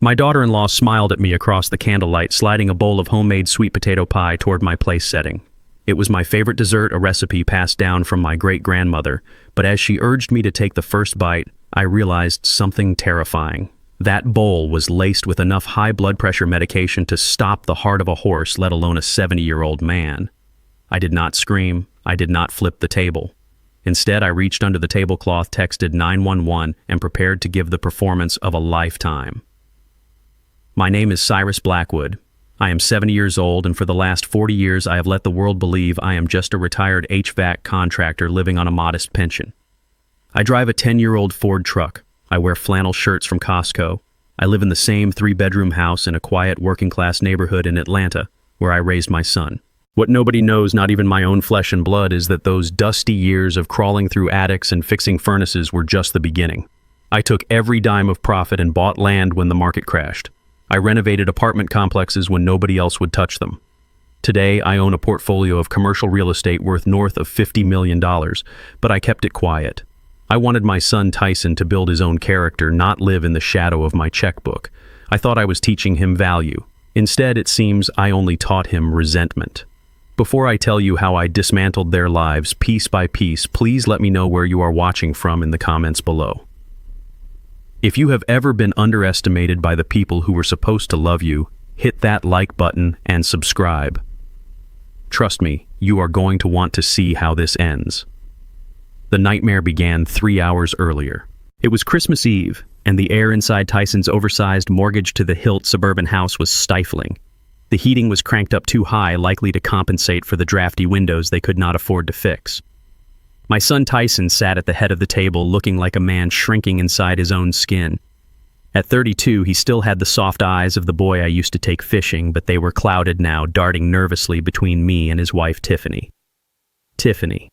My daughter-in-law smiled at me across the candlelight, sliding a bowl of homemade sweet potato pie toward my place setting. It was my favorite dessert, a recipe passed down from my great-grandmother, but as she urged me to take the first bite, I realized something terrifying. That bowl was laced with enough high blood pressure medication to stop the heart of a horse, let alone a 70-year-old man. I did not scream. I did not flip the table. Instead, I reached under the tablecloth, texted 911, and prepared to give the performance of a lifetime. My name is Cyrus Blackwood. I am 70 years old, and for the last 40 years I have let the world believe I am just a retired HVAC contractor living on a modest pension. I drive a 10-year-old Ford truck. I wear flannel shirts from Costco. I live in the same 3-bedroom house in a quiet working-class neighborhood in Atlanta, where I raised my son. What nobody knows, not even my own flesh and blood, is that those dusty years of crawling through attics and fixing furnaces were just the beginning. I took every dime of profit and bought land when the market crashed. I renovated apartment complexes when nobody else would touch them. Today, I own a portfolio of commercial real estate worth north of $50 million, but I kept it quiet. I wanted my son Tyson to build his own character, not live in the shadow of my checkbook. I thought I was teaching him value. Instead, it seems I only taught him resentment. Before I tell you how I dismantled their lives piece by piece, please let me know where you are watching from in the comments below. If you have ever been underestimated by the people who were supposed to love you, hit that like button and subscribe. Trust me, you are going to want to see how this ends. The nightmare began 3 hours earlier. It was Christmas Eve, and the air inside Tyson's oversized mortgage-to-the-hilt suburban house was stifling. The heating was cranked up too high, likely to compensate for the drafty windows they could not afford to fix. My son Tyson sat at the head of the table, looking like a man shrinking inside his own skin. At 32, he still had the soft eyes of the boy I used to take fishing, but they were clouded now, darting nervously between me and his wife Tiffany. Tiffany.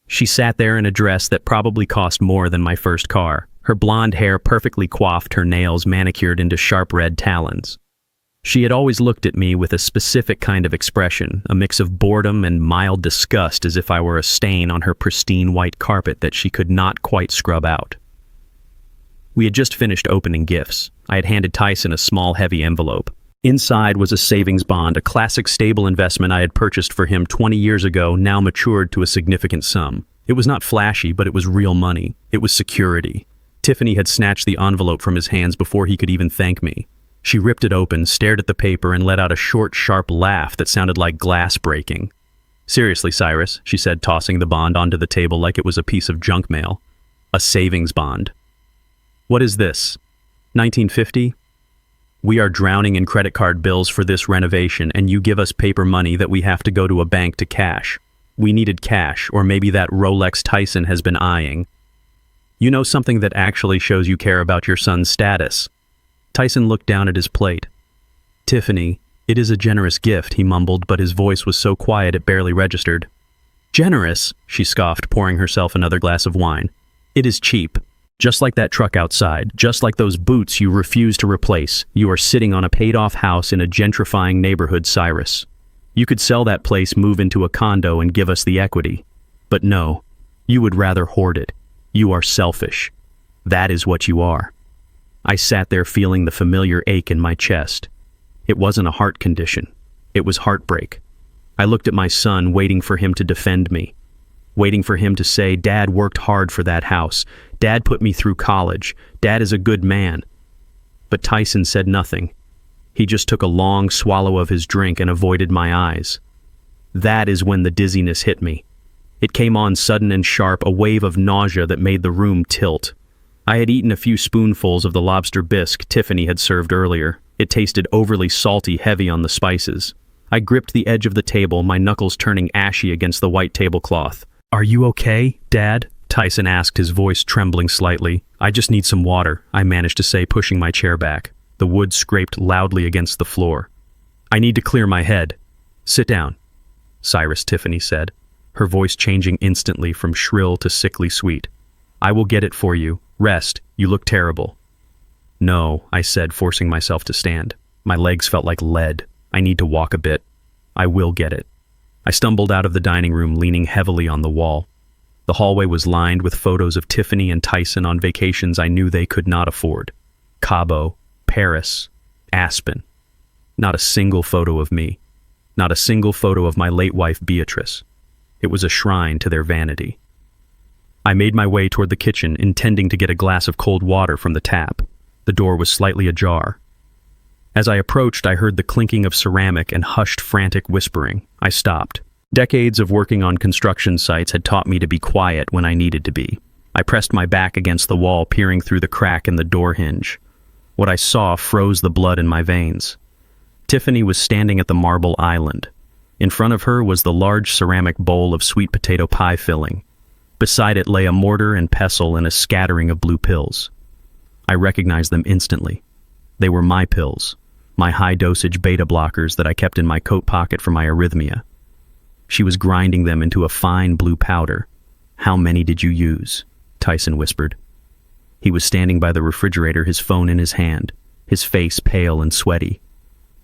She sat there in a dress that probably cost more than my first car. Her blonde hair perfectly coiffed, her nails manicured into sharp red talons. She had always looked at me with a specific kind of expression, a mix of boredom and mild disgust, as if I were a stain on her pristine white carpet that she could not quite scrub out. We had just finished opening gifts. I had handed Tyson a small, heavy envelope. Inside was a savings bond, a classic stable investment I had purchased for him 20 years ago, now matured to a significant sum. It was not flashy, but it was real money. It was security. Tiffany had snatched the envelope from his hands before he could even thank me. She ripped it open, stared at the paper, and let out a short, sharp laugh that sounded like glass breaking. "Seriously, Cyrus," she said, tossing the bond onto the table like it was a piece of junk mail. "A savings bond. What is this? 1950? We are drowning in credit card bills for this renovation, and you give us paper money that we have to go to a bank to cash. We needed cash, or maybe that Rolex Tyson has been eyeing. You know something that actually shows you care about your son's status." Tyson looked down at his plate. "Tiffany, it is a generous gift," he mumbled, but his voice was so quiet it barely registered. "Generous?" she scoffed, pouring herself another glass of wine. "It is cheap. Just like that truck outside, just like those boots you refuse to replace, you are sitting on a paid-off house in a gentrifying neighborhood, Cyrus. You could sell that place, move into a condo, and give us the equity. But no, you would rather hoard it. You are selfish. That is what you are." I sat there feeling the familiar ache in my chest. It wasn't a heart condition. It was heartbreak. I looked at my son, waiting for him to defend me. Waiting for him to say, "Dad worked hard for that house. Dad put me through college. Dad is a good man." But Tyson said nothing. He just took a long swallow of his drink and avoided my eyes. That is when the dizziness hit me. It came on sudden and sharp, a wave of nausea that made the room tilt. I had eaten a few spoonfuls of the lobster bisque Tiffany had served earlier. It tasted overly salty, heavy on the spices. I gripped the edge of the table, my knuckles turning ashy against the white tablecloth. "Are you okay, Dad?" Tyson asked, his voice trembling slightly. "I just need some water," I managed to say, pushing my chair back. The wood scraped loudly against the floor. "I need to clear my head." "Sit down," Cyrus, Tiffany said, her voice changing instantly from shrill to sickly sweet. "I will get it for you. Rest. You look terrible." "No," I said, forcing myself to stand. My legs felt like lead. "I need to walk a bit. I will get it." I stumbled out of the dining room, leaning heavily on the wall. The hallway was lined with photos of Tiffany and Tyson on vacations I knew they could not afford. Cabo, Paris, aspen. Not a single photo of me. Not a single photo of my late wife Beatrice. It was a shrine to their vanity. I made my way toward the kitchen, intending to get a glass of cold water from the tap. The door was slightly ajar. As I approached, I heard the clinking of ceramic and hushed frantic whispering. I stopped. Decades of working on construction sites had taught me to be quiet when I needed to be. I pressed my back against the wall, peering through the crack in the door hinge. What I saw froze the blood in my veins. Tiffany was standing at the marble island. In front of her was the large ceramic bowl of sweet potato pie filling. Beside it lay a mortar and pestle and a scattering of blue pills. I recognized them instantly. They were my pills, my high-dosage beta blockers that I kept in my coat pocket for my arrhythmia. She was grinding them into a fine blue powder. "How many did you use?" Tyson whispered. He was standing by the refrigerator, his phone in his hand, his face pale and sweaty.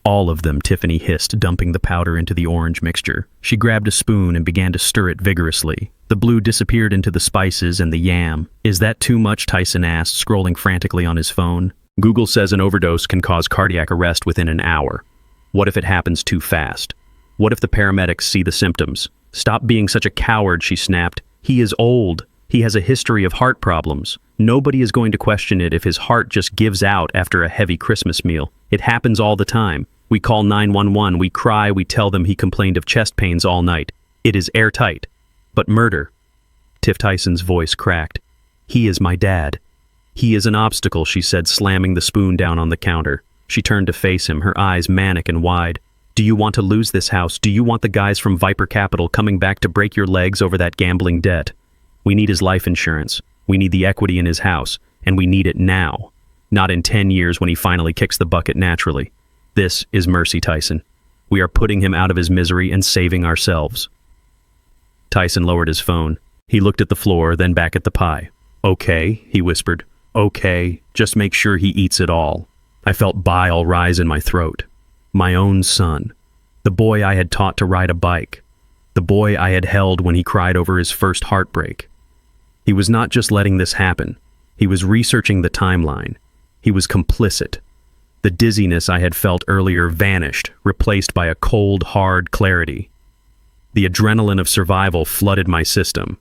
"All of them," Tiffany hissed, dumping the powder into the orange mixture. She grabbed a spoon and began to stir it vigorously. The blue disappeared into the spices and the yam. "Is that too much?" Tyson asked, scrolling frantically on his phone. "Google says an overdose can cause cardiac arrest within an hour. What if it happens too fast? What if the paramedics see the symptoms?" "Stop being such a coward," she snapped. "He is old. He has a history of heart problems. Nobody is going to question it if his heart just gives out after a heavy Christmas meal. It happens all the time. We call 911, we cry, we tell them he complained of chest pains all night. It is airtight. But murder." Tiff Tyson's voice cracked. "He is my dad. He is an obstacle," she said, slamming the spoon down on the counter. She turned to face him, her eyes manic and wide. "Do you want to lose this house? Do you want the guys from Viper Capital coming back to break your legs over that gambling debt? We need his life insurance. We need the equity in his house, and we need it now. Not in 10 years when he finally kicks the bucket naturally. This is mercy, Tyson. We are putting him out of his misery and saving ourselves." Tyson lowered his phone. He looked at the floor, then back at the pie. "Okay," he whispered. "Okay, just make sure he eats it all." I felt bile rise in my throat. My own son. The boy I had taught to ride a bike. The boy I had held when he cried over his first heartbreak. He was not just letting this happen. He was researching the timeline. He was complicit. The dizziness I had felt earlier vanished, replaced by a cold, hard clarity. The adrenaline of survival flooded my system.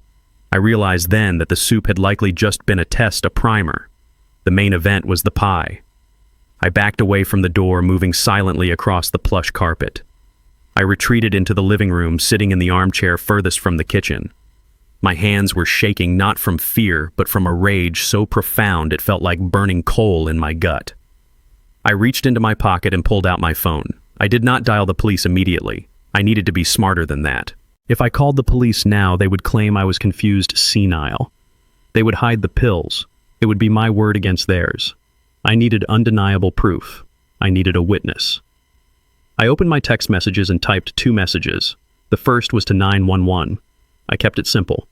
I realized then that the soup had likely just been a test, a primer. The main event was the pie. I backed away from the door, moving silently across the plush carpet. I retreated into the living room, sitting in the armchair furthest from the kitchen. My hands were shaking not from fear, but from a rage so profound it felt like burning coal in my gut. I reached into my pocket and pulled out my phone. I did not dial the police immediately. I needed to be smarter than that. If I called the police now, they would claim I was confused senile. They would hide the pills. It would be my word against theirs. I needed undeniable proof. I needed a witness. I opened my text messages and typed 2 messages. The first was to 911. I kept it simple.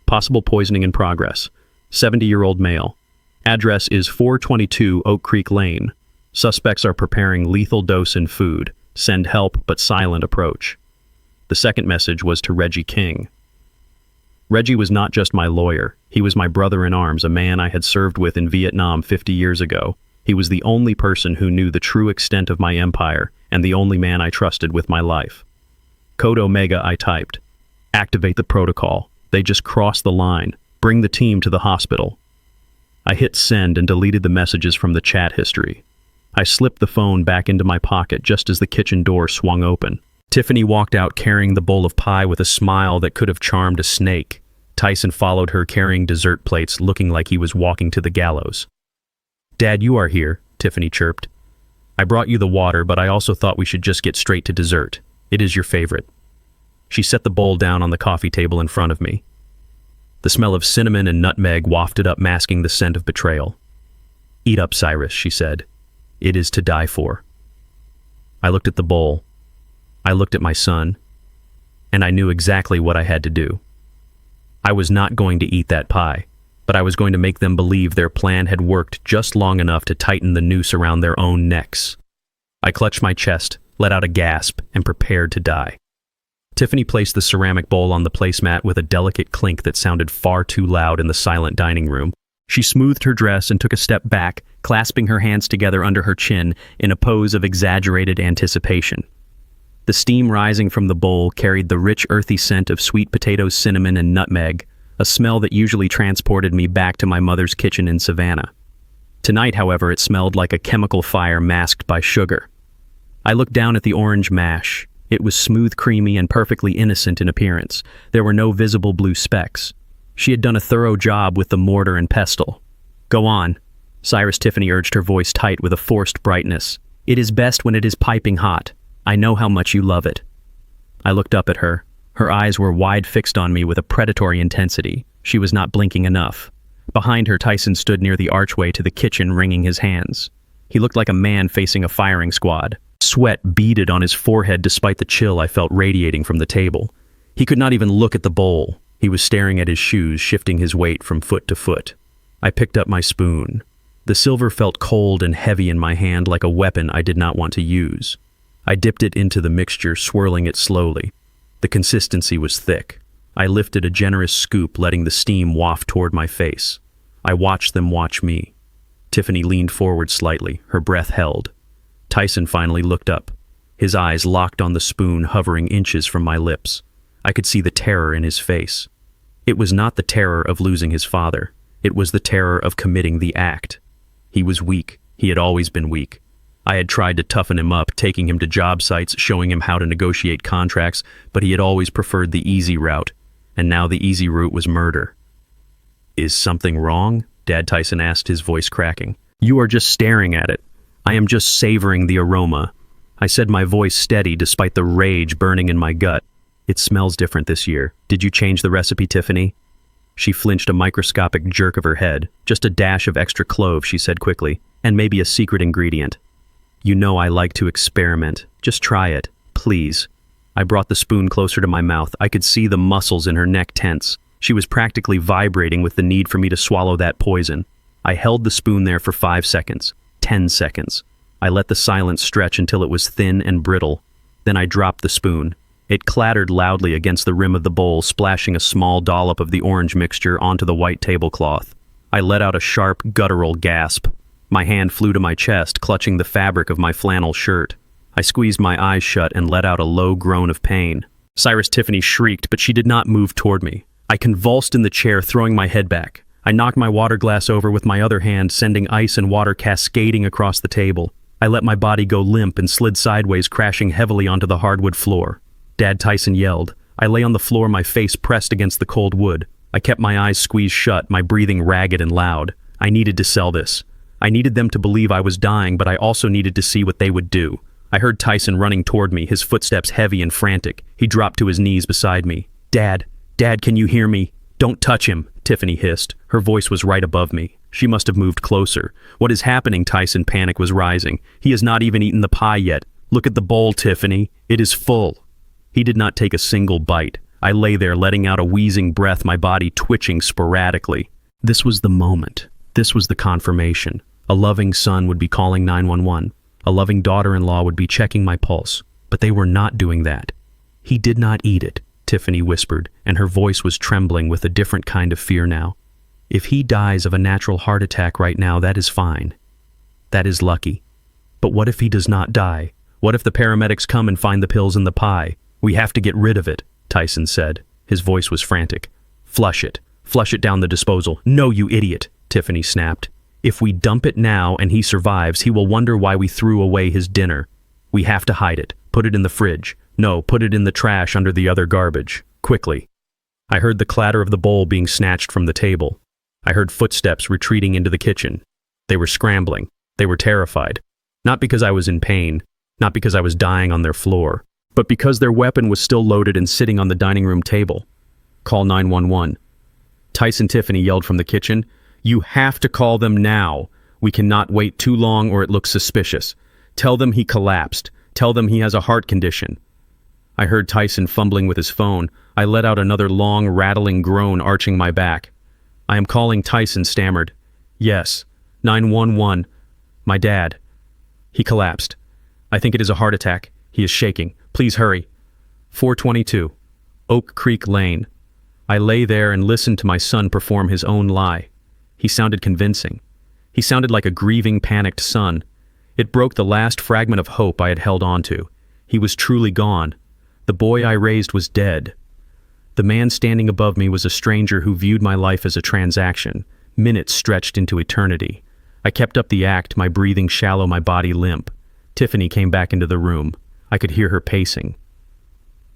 Possible poisoning in progress. 70-year-old male. Address is 422 Oak Creek Lane. Suspects are preparing lethal dose in food. Send help, but silent approach. The second message was to Reggie King. Reggie was not just my lawyer. He was my brother-in-arms, a man I had served with in Vietnam 50 years ago. He was the only person who knew the true extent of my empire, and the only man I trusted with my life. Code Omega, I typed. Activate the protocol. They just crossed the line. Bring the team to the hospital. I hit send and deleted the messages from the chat history. I slipped the phone back into my pocket just as the kitchen door swung open. Tiffany walked out carrying the bowl of pie with a smile that could have charmed a snake. Tyson followed her carrying dessert plates, looking like he was walking to the gallows. "Dad, you are here," Tiffany chirped. "I brought you the water, but I also thought we should just get straight to dessert. It is your favorite." She set the bowl down on the coffee table in front of me. The smell of cinnamon and nutmeg wafted up, masking the scent of betrayal. "Eat up, Cyrus," she said. "It is to die for." I looked at the bowl. I looked at my son, and I knew exactly what I had to do. I was not going to eat that pie, but I was going to make them believe their plan had worked just long enough to tighten the noose around their own necks. I clutched my chest, let out a gasp, and prepared to die. Tiffany placed the ceramic bowl on the placemat with a delicate clink that sounded far too loud in the silent dining room. She smoothed her dress and took a step back, clasping her hands together under her chin in a pose of exaggerated anticipation. The steam rising from the bowl carried the rich, earthy scent of sweet potatoes, cinnamon, and nutmeg, a smell that usually transported me back to my mother's kitchen in Savannah. Tonight, however, it smelled like a chemical fire masked by sugar. I looked down at the orange mash. It was smooth, creamy, and perfectly innocent in appearance. There were no visible blue specks. She had done a thorough job with the mortar and pestle. "Go on," Cyrus Tiffany urged, her voice tight with a forced brightness. "It is best when it is piping hot. I know how much you love it." I looked up at her. Her eyes were wide, fixed on me with a predatory intensity. She was not blinking enough. Behind her, Tyson stood near the archway to the kitchen, wringing his hands. He looked like a man facing a firing squad. Sweat beaded on his forehead despite the chill I felt radiating from the table. He could not even look at the bowl. He was staring at his shoes, shifting his weight from foot to foot. I picked up my spoon. The silver felt cold and heavy in my hand, like a weapon I did not want to use. I dipped it into the mixture, swirling it slowly. The consistency was thick. I lifted a generous scoop, letting the steam waft toward my face. I watched them watch me. Tiffany leaned forward slightly, her breath held. Tyson finally looked up. His eyes locked on the spoon, hovering inches from my lips. I could see the terror in his face. It was not the terror of losing his father. It was the terror of committing the act. He was weak. He had always been weak. I had tried to toughen him up, taking him to job sites, showing him how to negotiate contracts, but he had always preferred the easy route, and now the easy route was murder. "Is something wrong?" Dad Tyson asked, his voice cracking. "You are just staring at it. I am just savoring the aroma." I said, my voice steady despite the rage burning in my gut. "It smells different this year. Did you change the recipe, Tiffany?" She flinched, a microscopic jerk of her head. "Just a dash of extra clove," she said quickly, "and maybe a secret ingredient. You know I like to experiment. Just try it, please." I brought the spoon closer to my mouth. I could see the muscles in her neck tense. She was practically vibrating with the need for me to swallow that poison. I held the spoon there for 5 seconds, 10 seconds. I let the silence stretch until it was thin and brittle. Then I dropped the spoon. It clattered loudly against the rim of the bowl, splashing a small dollop of the orange mixture onto the white tablecloth. I let out a sharp, guttural gasp. My hand flew to my chest, clutching the fabric of my flannel shirt. I squeezed my eyes shut and let out a low groan of pain. Cyrus Tiffany shrieked, but she did not move toward me. I convulsed in the chair, throwing my head back. I knocked my water glass over with my other hand, sending ice and water cascading across the table. I let my body go limp and slid sideways, crashing heavily onto the hardwood floor. Dad Tyson yelled. I lay on the floor, my face pressed against the cold wood. I kept my eyes squeezed shut, my breathing ragged and loud. I needed to sell this. I needed them to believe I was dying, but I also needed to see what they would do. I heard Tyson running toward me, his footsteps heavy and frantic. He dropped to his knees beside me. Dad, can you hear me? Don't touch him," Tiffany hissed. Her voice was right above me. She must have moved closer. "What is happening?" Tyson, panic was rising. "He has not even eaten the pie yet. Look at the bowl, Tiffany. It is full." He did not take a single bite. I lay there, letting out a wheezing breath, my body twitching sporadically. This was the moment. This was the confirmation. A loving son would be calling 911. A loving daughter-in-law would be checking my pulse. But they were not doing that. "He did not eat it," Tiffany whispered, and her voice was trembling with a different kind of fear now. "If he dies of a natural heart attack right now, that is fine. That is lucky. But what if he does not die? What if the paramedics come and find the pills in the pie? We have to get rid of it," Tyson said. His voice was frantic. "Flush it. Flush it down the disposal." "No, you idiot," Tiffany snapped. "If we dump it now and he survives, he will wonder why we threw away his dinner. We have to hide it. Put it in the fridge. No, put it in the trash under the other garbage. Quickly." I heard the clatter of the bowl being snatched from the table. I heard footsteps retreating into the kitchen. They were scrambling. They were terrified. Not because I was in pain, not because I was dying on their floor, but because their weapon was still loaded and sitting on the dining room table. "Call 911. Tyson Tiffany yelled from the kitchen. "You have to call them now. We cannot wait too long or it looks suspicious. Tell them he collapsed. Tell them he has a heart condition." I heard Tyson fumbling with his phone. I let out another long, rattling groan, arching my back. "I am calling," Tyson stammered. "Yes, 911. My dad. He collapsed. I think it is a heart attack. He is shaking. Please hurry." 422. Oak Creek Lane. I lay there and listened to my son perform his own lie. He sounded convincing. He sounded like a grieving, panicked son. It broke the last fragment of hope I had held on to. He was truly gone. The boy I raised was dead. The man standing above me was a stranger who viewed my life as a transaction, minutes stretched into eternity. I kept up the act, my breathing shallow, my body limp. Tiffany came back into the room. I could hear her pacing.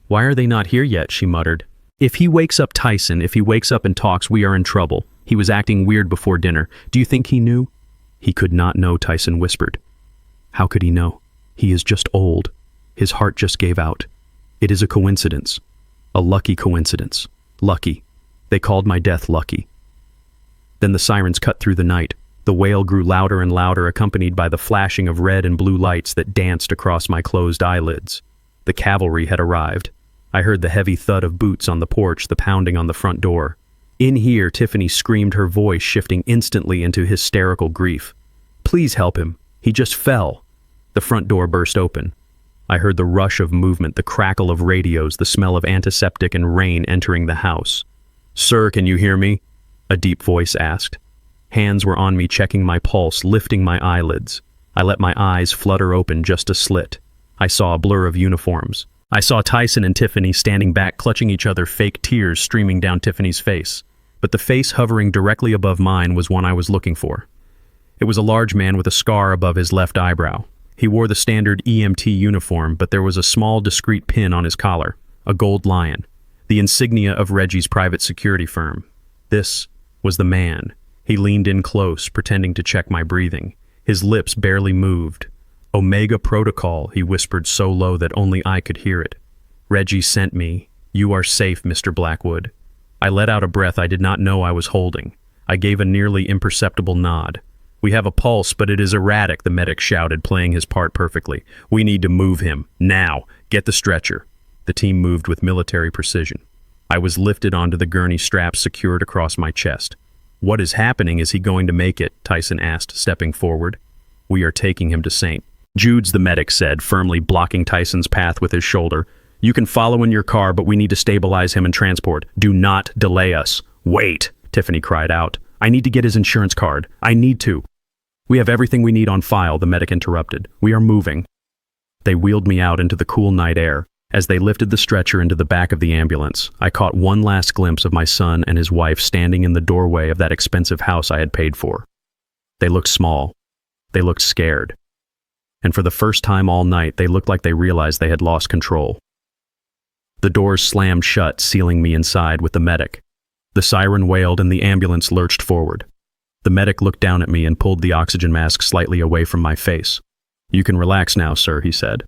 "Why are they not here yet?" she muttered. "If he wakes up Tyson, if he wakes up and talks, we are in trouble. He was acting weird before dinner. Do you think he knew?" "He could not know," Tyson whispered. "How could he know? He is just old. His heart just gave out. It is a coincidence. A lucky coincidence. Lucky. They called my death lucky." Then the sirens cut through the night. The wail grew louder and louder, accompanied by the flashing of red and blue lights that danced across my closed eyelids. The cavalry had arrived. I heard the heavy thud of boots on the porch, the pounding on the front door. In here, Tiffany screamed, her voice shifting instantly into hysterical grief. "Please help him. He just fell." The front door burst open. I heard the rush of movement, the crackle of radios, the smell of antiseptic and rain entering the house. "Sir, can you hear me?" a deep voice asked. Hands were on me, checking my pulse, lifting my eyelids. I let my eyes flutter open just a slit. I saw a blur of uniforms. I saw Tyson and Tiffany standing back, clutching each other, fake tears streaming down Tiffany's face. But the face hovering directly above mine was one I was looking for. It was a large man with a scar above his left eyebrow. He wore the standard EMT uniform, but there was a small, discreet pin on his collar, a gold lion, the insignia of Reggie's private security firm. This was the man. He leaned in close, pretending to check my breathing. His lips barely moved. "Omega Protocol," he whispered so low that only I could hear it. "Reggie sent me. You are safe, Mr. Blackwood." I let out a breath I did not know I was holding. I gave a nearly imperceptible nod. "We have a pulse, but it is erratic," the medic shouted, playing his part perfectly. "We need to move him. Now. Get the stretcher." The team moved with military precision. I was lifted onto the gurney straps secured across my chest. "What is happening? Is he going to make it?" Tyson asked, stepping forward. "We are taking him to St. Jude's," the medic said, firmly blocking Tyson's path with his shoulder. "You can follow in your car, but we need to stabilize him and transport. Do not delay us." "Wait," Tiffany cried out. "I need to get his insurance card. I need to." "We have everything we need on file," the medic interrupted. "We are moving." They wheeled me out into the cool night air. As they lifted the stretcher into the back of the ambulance, I caught one last glimpse of my son and his wife standing in the doorway of that expensive house I had paid for. They looked small. They looked scared. And for the first time all night, they looked like they realized they had lost control. The doors slammed shut, sealing me inside with the medic. The siren wailed and the ambulance lurched forward. The medic looked down at me and pulled the oxygen mask slightly away from my face. "You can relax now, sir," he said.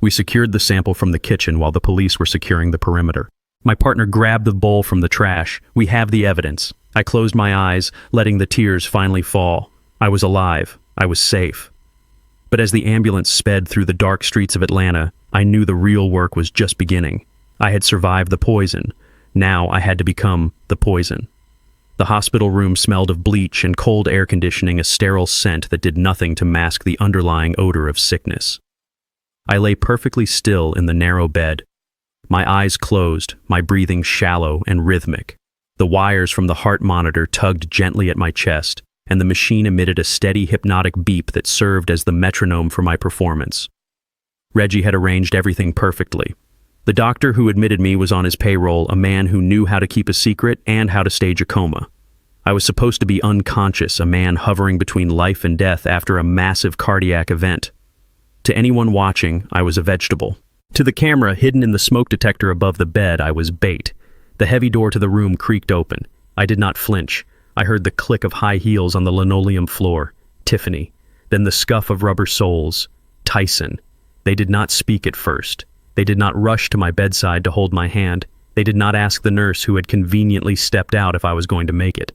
We secured the sample from the kitchen while the police were securing the perimeter. My partner grabbed the bowl from the trash. "We have the evidence." I closed my eyes, letting the tears finally fall. I was alive. I was safe. But as the ambulance sped through the dark streets of Atlanta, I knew the real work was just beginning. I had survived the poison. Now I had to become the poison. The hospital room smelled of bleach and cold air conditioning, a sterile scent that did nothing to mask the underlying odor of sickness. I lay perfectly still in the narrow bed. My eyes closed, my breathing shallow and rhythmic. The wires from the heart monitor tugged gently at my chest, and the machine emitted a steady hypnotic beep that served as the metronome for my performance. Reggie had arranged everything perfectly. The doctor who admitted me was on his payroll, a man who knew how to keep a secret and how to stage a coma. I was supposed to be unconscious, a man hovering between life and death after a massive cardiac event. To anyone watching, I was a vegetable. To the camera hidden in the smoke detector above the bed, I was bait. The heavy door to the room creaked open. I did not flinch. I heard the click of high heels on the linoleum floor. Tiffany. Then the scuff of rubber soles. Tyson. They did not speak at first. They did not rush to my bedside to hold my hand. They did not ask the nurse who had conveniently stepped out if I was going to make it.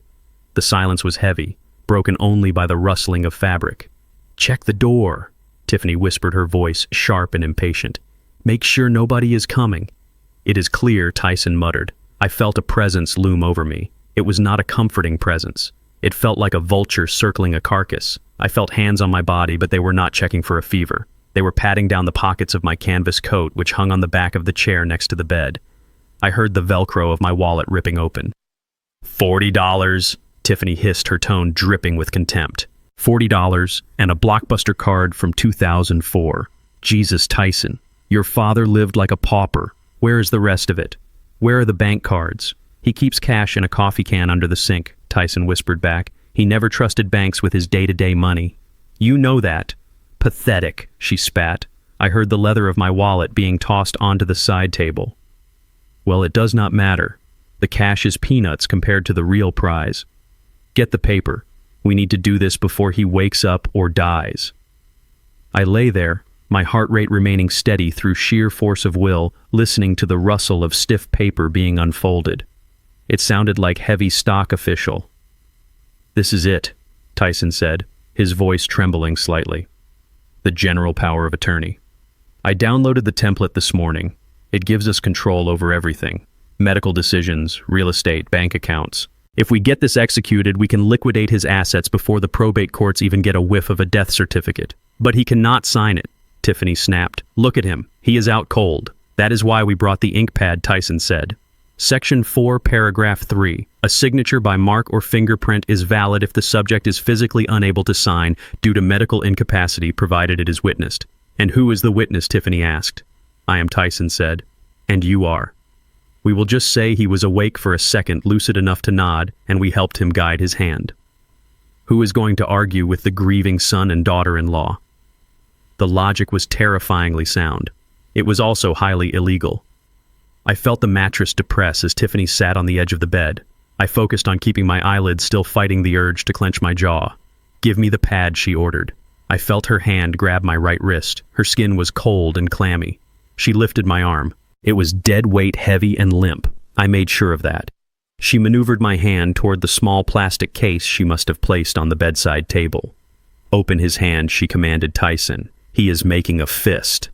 The silence was heavy, broken only by the rustling of fabric. "Check the door," Tiffany whispered, her voice sharp and impatient. "Make sure nobody is coming." "It is clear," Tyson muttered. I felt a presence loom over me. It was not a comforting presence. It felt like a vulture circling a carcass. I felt hands on my body, but they were not checking for a fever. They were patting down the pockets of my canvas coat, which hung on the back of the chair next to the bed. I heard the Velcro of my wallet ripping open. $40, Tiffany hissed, her tone dripping with contempt. $40 and a Blockbuster card from 2004. Jesus, Tyson. Your father lived like a pauper. Where is the rest of it? Where are the bank cards? He keeps cash in a coffee can under the sink, Tyson whispered back. He never trusted banks with his day-to-day money. You know that. Pathetic, she spat. I heard the leather of my wallet being tossed onto the side table. Well, it does not matter. The cash is peanuts compared to the real prize. Get the paper. We need to do this before he wakes up or dies. I lay there, my heart rate remaining steady through sheer force of will, listening to the rustle of stiff paper being unfolded. It sounded like heavy stock official. This is it, Tyson said, his voice trembling slightly. The general power of attorney. I downloaded the template this morning. It gives us control over everything. Medical decisions, real estate, bank accounts. If we get this executed, we can liquidate his assets before the probate courts even get a whiff of a death certificate. But he cannot sign it, Tiffany snapped. Look at him. He is out cold. That is why we brought the ink pad, Tyson said. Section 4, paragraph 3. A signature by mark or fingerprint is valid if the subject is physically unable to sign due to medical incapacity provided it is witnessed. And who is the witness, Tiffany asked. I am, Tyson said. And you are. We will just say he was awake for a second, lucid enough to nod, and we helped him guide his hand. Who is going to argue with the grieving son and daughter-in-law? The logic was terrifyingly sound. It was also highly illegal. I felt the mattress depress as Tiffany sat on the edge of the bed. I focused on keeping my eyelids still fighting the urge to clench my jaw. Give me the pad, she ordered. I felt her hand grab my right wrist. Her skin was cold and clammy. She lifted my arm. It was dead weight, heavy and limp. I made sure of that. She maneuvered my hand toward the small plastic case she must have placed on the bedside table. Open his hand, she commanded Tyson. He is making a fist.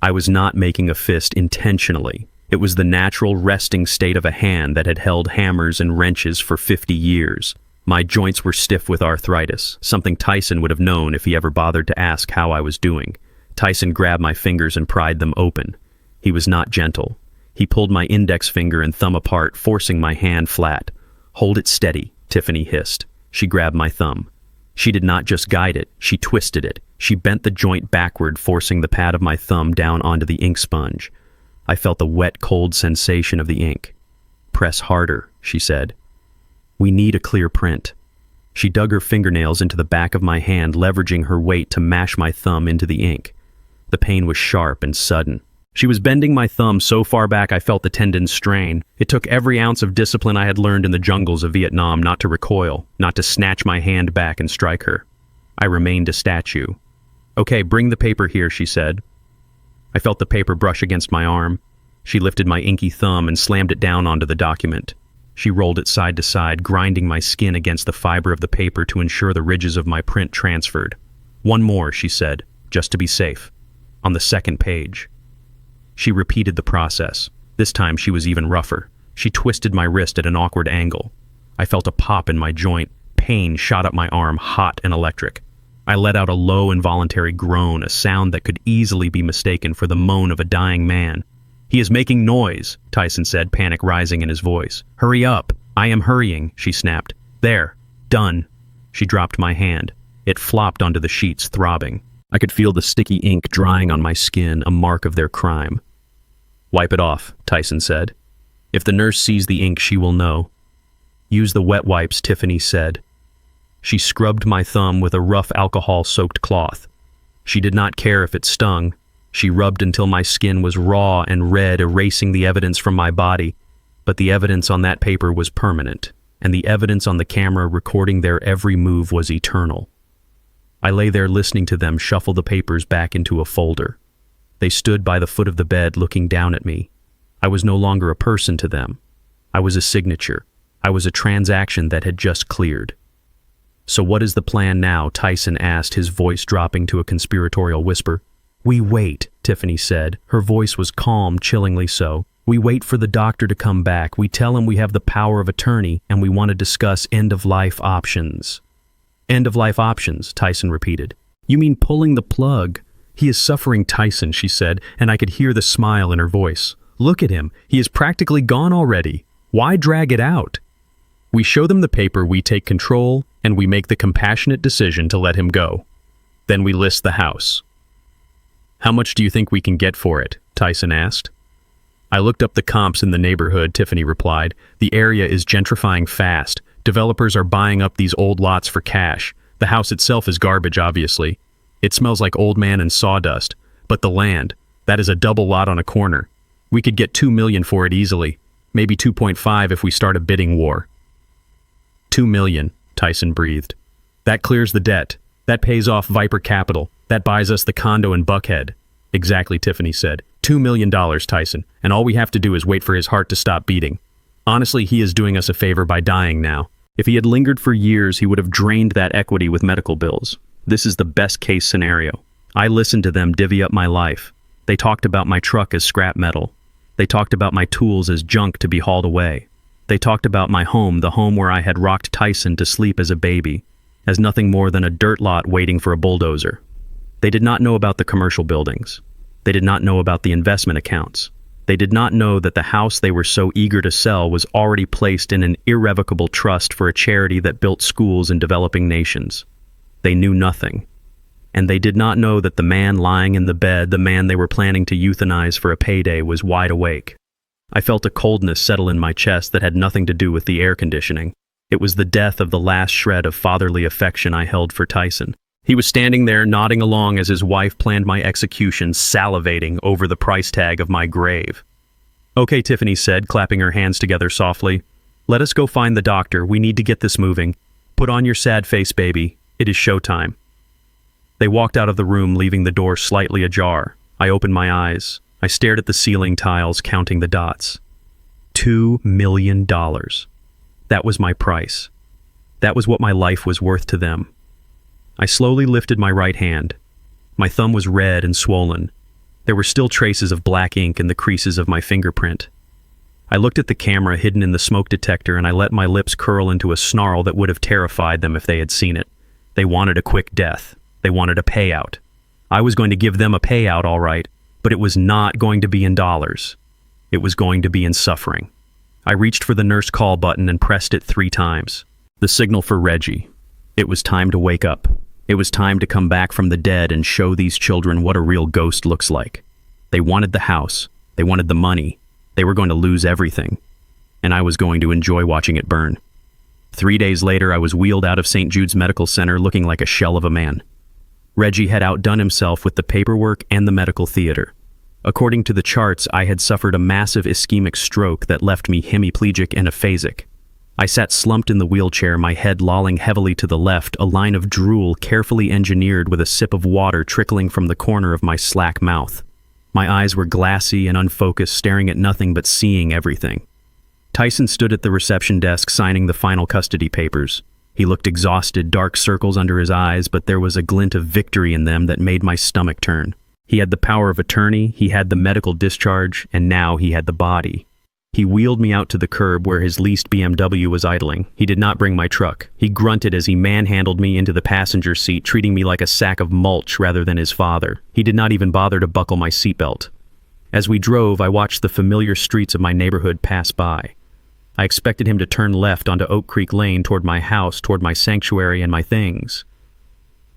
I was not making a fist intentionally. It was the natural resting state of a hand that had held hammers and wrenches for 50 years. My joints were stiff with arthritis, something Tyson would have known if he ever bothered to ask how I was doing. Tyson grabbed my fingers and pried them open. He was not gentle. He pulled my index finger and thumb apart, forcing my hand flat. Hold it steady, Tiffany hissed. She grabbed my thumb. She did not just guide it, she twisted it. She bent the joint backward, forcing the pad of my thumb down onto the ink sponge. I felt the wet, cold sensation of the ink. Press harder, she said. We need a clear print. She dug her fingernails into the back of my hand, leveraging her weight to mash my thumb into the ink. The pain was sharp and sudden. She was bending my thumb so far back I felt the tendons strain. It took every ounce of discipline I had learned in the jungles of Vietnam not to recoil, not to snatch my hand back and strike her. I remained a statue. Okay, bring the paper here, she said. I felt the paper brush against my arm. She lifted my inky thumb and slammed it down onto the document. She rolled it side to side, grinding my skin against the fiber of the paper to ensure the ridges of my print transferred. One more, she said, just to be safe. On the second page. She repeated the process. This time she was even rougher. She twisted my wrist at an awkward angle. I felt a pop in my joint. Pain shot up my arm, hot and electric. I let out a low, involuntary groan, a sound that could easily be mistaken for the moan of a dying man. He is making noise, Tyson said, panic rising in his voice. Hurry up. I am hurrying, she snapped. There. Done. She dropped my hand. It flopped onto the sheets, throbbing. I could feel the sticky ink drying on my skin, a mark of their crime. Wipe it off, Tyson said. If the nurse sees the ink, she will know. Use the wet wipes, Tiffany said. She scrubbed my thumb with a rough alcohol-soaked cloth. She did not care if it stung. She rubbed until my skin was raw and red, erasing the evidence from my body. But the evidence on that paper was permanent, and the evidence on the camera recording their every move was eternal. I lay there listening to them shuffle the papers back into a folder. They stood by the foot of the bed looking down at me. I was no longer a person to them. I was a signature. I was a transaction that had just cleared. So what is the plan now? Tyson asked, his voice dropping to a conspiratorial whisper. We wait, Tiffany said. Her voice was calm, chillingly so. We wait for the doctor to come back. We tell him we have the power of attorney and we want to discuss end-of-life options. End-of-life options, Tyson repeated. You mean pulling the plug? He is suffering, Tyson, she said, and I could hear the smile in her voice. Look at him. He is practically gone already. Why drag it out? We show them the paper, we take control, and we make the compassionate decision to let him go. Then we list the house. How much do you think we can get for it? Tyson asked. I looked up the comps in the neighborhood, Tiffany replied. The area is gentrifying fast. Developers are buying up these old lots for cash. The house itself is garbage, obviously. It smells like old man and sawdust. But the land, that is a double lot on a corner. We could get $2 million for it easily. Maybe 2.5 if we start a bidding war. $2 million, Tyson breathed. That clears the debt. That pays off Viper Capital. That buys us the condo in Buckhead. Exactly, Tiffany said. $2 million, Tyson, and all we have to do is wait for his heart to stop beating. Honestly, he is doing us a favor by dying now. If he had lingered for years, he would have drained that equity with medical bills. This is the best case scenario. I listened to them divvy up my life. They talked about my truck as scrap metal. They talked about my tools as junk to be hauled away. They talked about my home, the home where I had rocked Tyson to sleep as a baby, as nothing more than a dirt lot waiting for a bulldozer. They did not know about the commercial buildings. They did not know about the investment accounts. They did not know that the house they were so eager to sell was already placed in an irrevocable trust for a charity that built schools in developing nations. They knew nothing. And they did not know that the man lying in the bed, the man they were planning to euthanize for a payday, was wide awake. I felt a coldness settle in my chest that had nothing to do with the air conditioning. It was the death of the last shred of fatherly affection I held for Tyson. He was standing there nodding along as his wife planned my execution, salivating over the price tag of my grave. Okay, Tiffany said, clapping her hands together softly. Let us go find the doctor. We need to get this moving. Put on your sad face, baby. It is showtime. They walked out of the room, leaving the door slightly ajar. I opened my eyes. I stared at the ceiling tiles, counting the dots. $2 million. That was my price. That was what my life was worth to them. I slowly lifted my right hand. My thumb was red and swollen. There were still traces of black ink in the creases of my fingerprint. I looked at the camera hidden in the smoke detector and I let my lips curl into a snarl that would have terrified them if they had seen it. They wanted a quick death. They wanted a payout. I was going to give them a payout, all right, but it was not going to be in dollars. It was going to be in suffering. I reached for the nurse call button and pressed it 3 times. The signal for Reggie. It was time to wake up. It was time to come back from the dead and show these children what a real ghost looks like. They wanted the house. They wanted the money. They were going to lose everything. And I was going to enjoy watching it burn. 3 days later, I was wheeled out of St. Jude's Medical Center looking like a shell of a man. Reggie had outdone himself with the paperwork and the medical theater. According to the charts, I had suffered a massive ischemic stroke that left me hemiplegic and aphasic. I sat slumped in the wheelchair, my head lolling heavily to the left, a line of drool carefully engineered with a sip of water trickling from the corner of my slack mouth. My eyes were glassy and unfocused, staring at nothing but seeing everything. Tyson stood at the reception desk signing the final custody papers. He looked exhausted, dark circles under his eyes, but there was a glint of victory in them that made my stomach turn. He had the power of attorney, he had the medical discharge, and now he had the body. He wheeled me out to the curb where his leased BMW was idling. He did not bring my truck. He grunted as he manhandled me into the passenger seat, treating me like a sack of mulch rather than his father. He did not even bother to buckle my seatbelt. As we drove, I watched the familiar streets of my neighborhood pass by. I expected him to turn left onto Oak Creek Lane toward my house, toward my sanctuary and my things.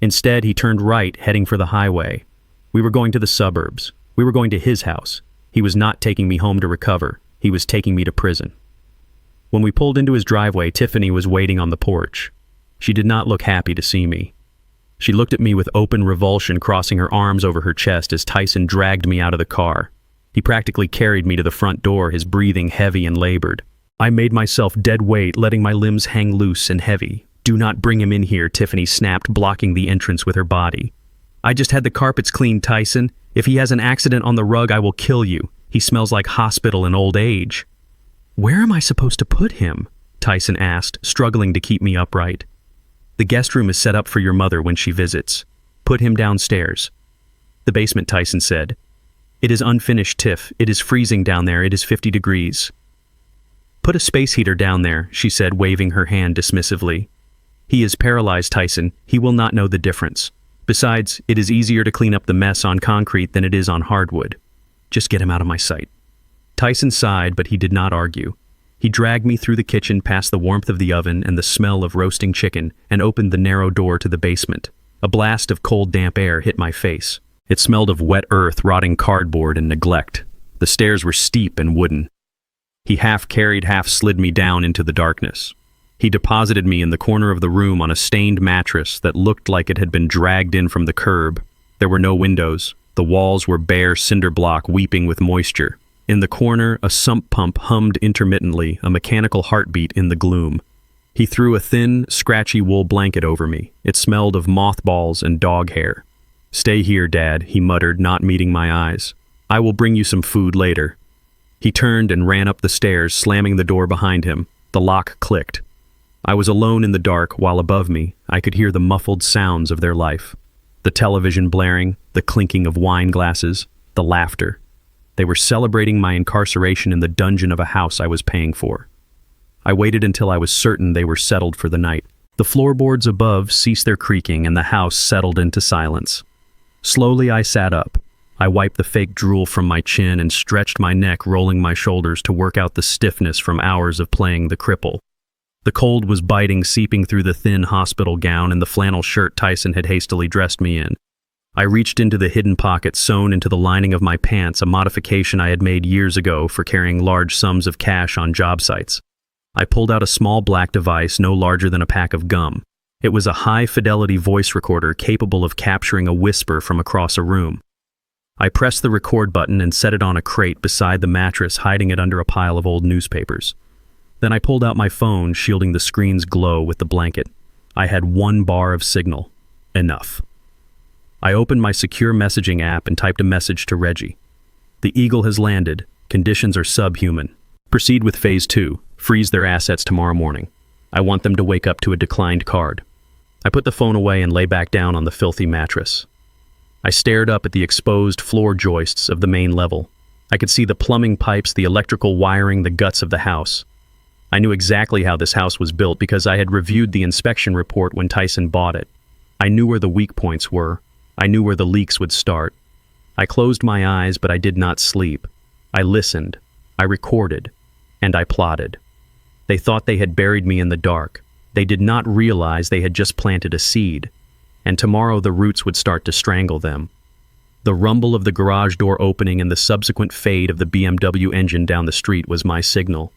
Instead, he turned right, heading for the highway. We were going to the suburbs. We were going to his house. He was not taking me home to recover. He was taking me to prison. When we pulled into his driveway, Tiffany was waiting on the porch. She did not look happy to see me. She looked at me with open revulsion, crossing her arms over her chest as Tyson dragged me out of the car. He practically carried me to the front door, his breathing heavy and labored. I made myself dead weight, letting my limbs hang loose and heavy. Do not bring him in here, Tiffany snapped, blocking the entrance with her body. I just had the carpets cleaned, Tyson. If he has an accident on the rug, I will kill you. He smells like hospital and old age. Where am I supposed to put him? Tyson asked, struggling to keep me upright. The guest room is set up for your mother when she visits. Put him downstairs. The basement, Tyson said. It is unfinished, Tiff. It is freezing down there. It is 50 degrees. Put a space heater down there, she said, waving her hand dismissively. He is paralyzed, Tyson. He will not know the difference. Besides, it is easier to clean up the mess on concrete than it is on hardwood. Just get him out of my sight. Tyson sighed, but he did not argue. He dragged me through the kitchen past the warmth of the oven and the smell of roasting chicken and opened the narrow door to the basement. A blast of cold, damp air hit my face. It smelled of wet earth, rotting cardboard, and neglect. The stairs were steep and wooden. He half-carried, half-slid me down into the darkness. He deposited me in the corner of the room on a stained mattress that looked like it had been dragged in from the curb. There were no windows. The walls were bare cinder block weeping with moisture. In the corner, a sump pump hummed intermittently, a mechanical heartbeat in the gloom. He threw a thin, scratchy wool blanket over me. It smelled of mothballs and dog hair. "Stay here, Dad," he muttered, not meeting my eyes. "I will bring you some food later." He turned and ran up the stairs, slamming the door behind him. The lock clicked. I was alone in the dark, while above me, I could hear the muffled sounds of their life. The television blaring, the clinking of wine glasses, the laughter. They were celebrating my incarceration in the dungeon of a house I was paying for. I waited until I was certain they were settled for the night. The floorboards above ceased their creaking and the house settled into silence. Slowly I sat up. I wiped the fake drool from my chin and stretched my neck, rolling my shoulders to work out the stiffness from hours of playing the cripple. The cold was biting, seeping through the thin hospital gown and the flannel shirt Tyson had hastily dressed me in. I reached into the hidden pocket sewn into the lining of my pants, a modification I had made years ago for carrying large sums of cash on job sites. I pulled out a small black device no larger than a pack of gum. It was a high-fidelity voice recorder capable of capturing a whisper from across a room. I pressed the record button and set it on a crate beside the mattress, hiding it under a pile of old newspapers. Then I pulled out my phone, shielding the screen's glow with the blanket. I had 1 bar of signal. Enough. I opened my secure messaging app and typed a message to Reggie. "The Eagle has landed. Conditions are subhuman. Proceed with Phase 2. Freeze their assets tomorrow morning. I want them to wake up to a declined card." I put the phone away and lay back down on the filthy mattress. I stared up at the exposed floor joists of the main level. I could see the plumbing pipes, the electrical wiring, the guts of the house. I knew exactly how this house was built because I had reviewed the inspection report when Tyson bought it. I knew where the weak points were. I knew where the leaks would start. I closed my eyes, but I did not sleep. I listened. I recorded. And I plotted. They thought they had buried me in the dark. They did not realize they had just planted a seed. And tomorrow the roots would start to strangle them. The rumble of the garage door opening and the subsequent fade of the BMW engine down the street was my signal.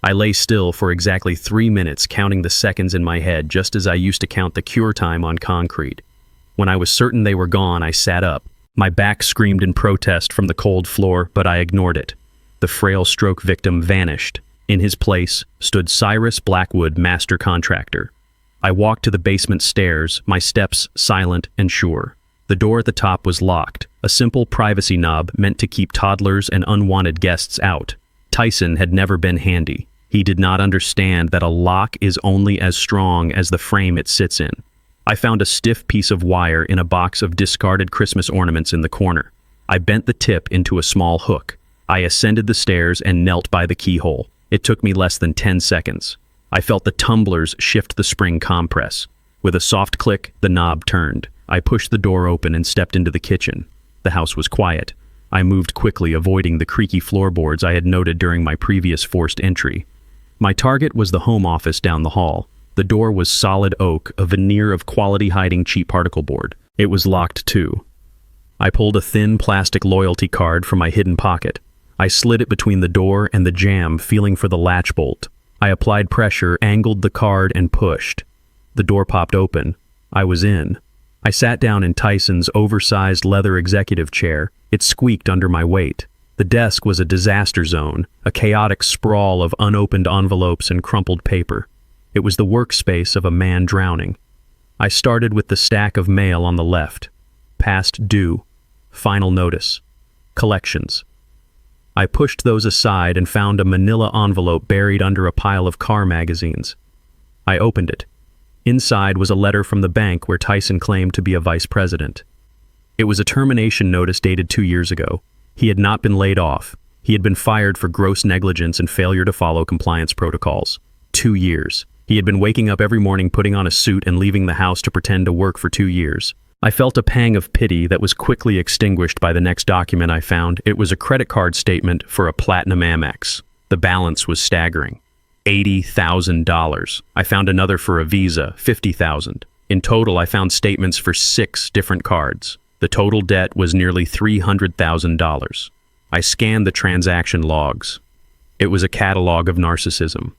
I lay still for exactly 3 minutes, counting the seconds in my head, just as I used to count the cure time on concrete. When I was certain they were gone, I sat up. My back screamed in protest from the cold floor, but I ignored it. The frail stroke victim vanished. In his place stood Cyrus Blackwood, master contractor. I walked to the basement stairs, my steps silent and sure. The door at the top was locked, a simple privacy knob meant to keep toddlers and unwanted guests out. Tyson had never been handy. He did not understand that a lock is only as strong as the frame it sits in. I found a stiff piece of wire in a box of discarded Christmas ornaments in the corner. I bent the tip into a small hook. I ascended the stairs and knelt by the keyhole. It took me less than 10 seconds. I felt the tumblers shift the spring compress. With a soft click, the knob turned. I pushed the door open and stepped into the kitchen. The house was quiet. I moved quickly, avoiding the creaky floorboards I had noted during my previous forced entry. My target was the home office down the hall. The door was solid oak, a veneer of quality hiding cheap particle board. It was locked too. I pulled a thin plastic loyalty card from my hidden pocket. I slid it between the door and the jamb, feeling for the latch bolt. I applied pressure, angled the card, and pushed. The door popped open. I was in. I sat down in Tyson's oversized leather executive chair. It squeaked under my weight. The desk was a disaster zone, a chaotic sprawl of unopened envelopes and crumpled paper. It was the workspace of a man drowning. I started with the stack of mail on the left. Past due. Final notice. Collections. I pushed those aside and found a manila envelope buried under a pile of car magazines. I opened it. Inside was a letter from the bank where Tyson claimed to be a vice president. It was a termination notice dated 2 years ago. He had not been laid off. He had been fired for gross negligence and failure to follow compliance protocols. 2 years. He had been waking up every morning, putting on a suit, and leaving the house to pretend to work for 2 years. I felt a pang of pity that was quickly extinguished by the next document I found. It was a credit card statement for a Platinum Amex. The balance was staggering. $80,000. I found another for a Visa, $50,000. In total, I found statements for 6 different cards. The total debt was nearly $300,000. I scanned the transaction logs. It was a catalog of narcissism.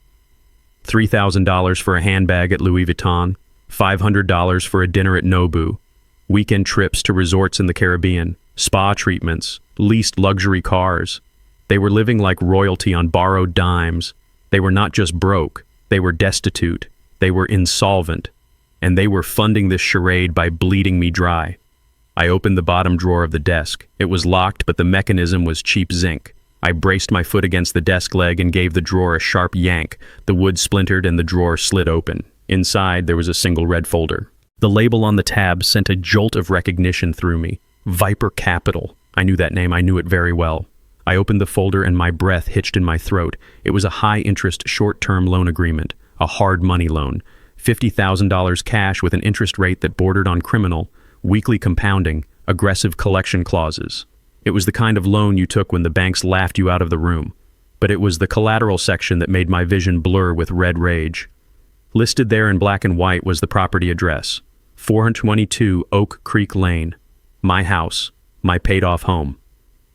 $3,000 for a handbag at Louis Vuitton, $500 for a dinner at Nobu, weekend trips to resorts in the Caribbean, spa treatments, leased luxury cars. They were living like royalty on borrowed dimes. They were not just broke, they were destitute, they were insolvent, and they were funding this charade by bleeding me dry. I opened the bottom drawer of the desk. It was locked, but the mechanism was cheap zinc. I braced my foot against the desk leg and gave the drawer a sharp yank. The wood splintered and the drawer slid open. Inside, there was a single red folder. The label on the tab sent a jolt of recognition through me. Viper Capital. I knew that name. I knew it very well. I opened the folder and my breath hitched in my throat. It was a high-interest, short-term loan agreement, a hard money loan, $50,000 cash with an interest rate that bordered on criminal, weekly compounding, aggressive collection clauses. It was the kind of loan you took when the banks laughed you out of the room. But it was the collateral section that made my vision blur with red rage. Listed there in black and white was the property address, 422 Oak Creek Lane, my house, my paid-off home.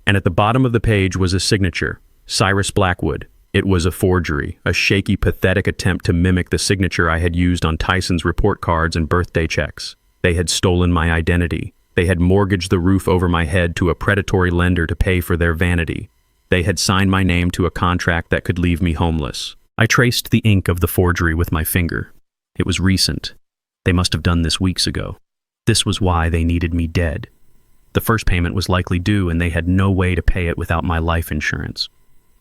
And at the bottom of the page was a signature, Cyrus Blackwood. It was a forgery, a shaky, pathetic attempt to mimic the signature I had used on Tyson's report cards and birthday checks. They had stolen my identity. They had mortgaged the roof over my head to a predatory lender to pay for their vanity. They had signed my name to a contract that could leave me homeless. I traced the ink of the forgery with my finger. It was recent. They must have done this weeks ago. This was why they needed me dead. The first payment was likely due, and they had no way to pay it without my life insurance.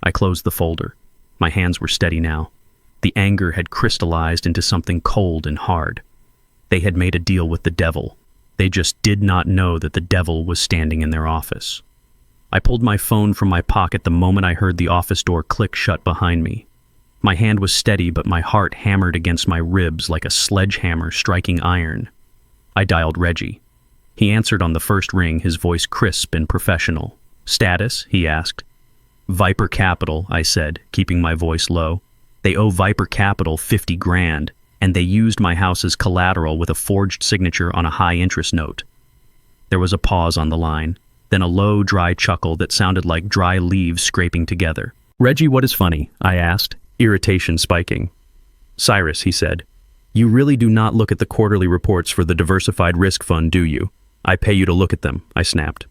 I closed the folder. My hands were steady now. The anger had crystallized into something cold and hard. They had made a deal with the devil. They just did not know that the devil was standing in their office. I pulled my phone from my pocket the moment I heard the office door click shut behind me. My hand was steady, but my heart hammered against my ribs like a sledgehammer striking iron. I dialed Reggie. He answered on the first ring, his voice crisp and professional. "Status?" he asked. "Viper Capital," I said, keeping my voice low. "They owe Viper Capital 50 grand, and they used my house as collateral with a forged signature on a high-interest note." There was a pause on the line, then a low, dry chuckle that sounded like dry leaves scraping together. "Reggie, what is funny?" I asked, irritation spiking. "Cyrus," he said, "you really do not look at the quarterly reports for the Diversified Risk Fund, do you? I pay you to look at them," I snapped.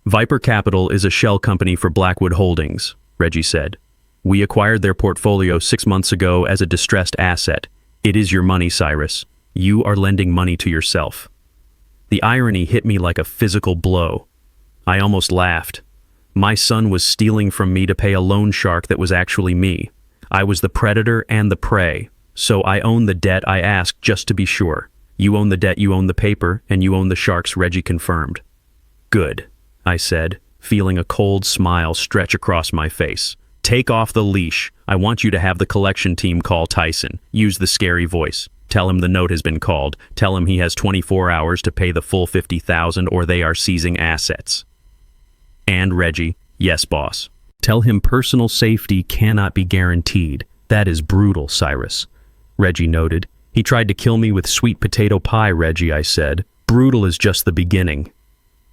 "Viper Capital is a shell company for Blackwood Holdings," Reggie said. "We acquired their portfolio 6 months ago as a distressed asset. It is your money, Cyrus. You are lending money to yourself." The irony hit me like a physical blow. I almost laughed. My son was stealing from me to pay a loan shark that was actually me. I was the predator and the prey, so I own the debt I asked just to be sure. "You own the debt, you own the paper, and you own the sharks," Reggie confirmed. "Good," I said, feeling a cold smile stretch across my face. "Take off the leash. I want you to have the collection team call Tyson. Use the scary voice. Tell him the note has been called. Tell him he has 24 hours to pay the full 50,000 or they are seizing assets." "And Reggie," "Yes, boss." "Tell him personal safety cannot be guaranteed. That is brutal, Cyrus." Reggie noted. "He tried to kill me with sweet potato pie, Reggie," I said. "Brutal is just the beginning."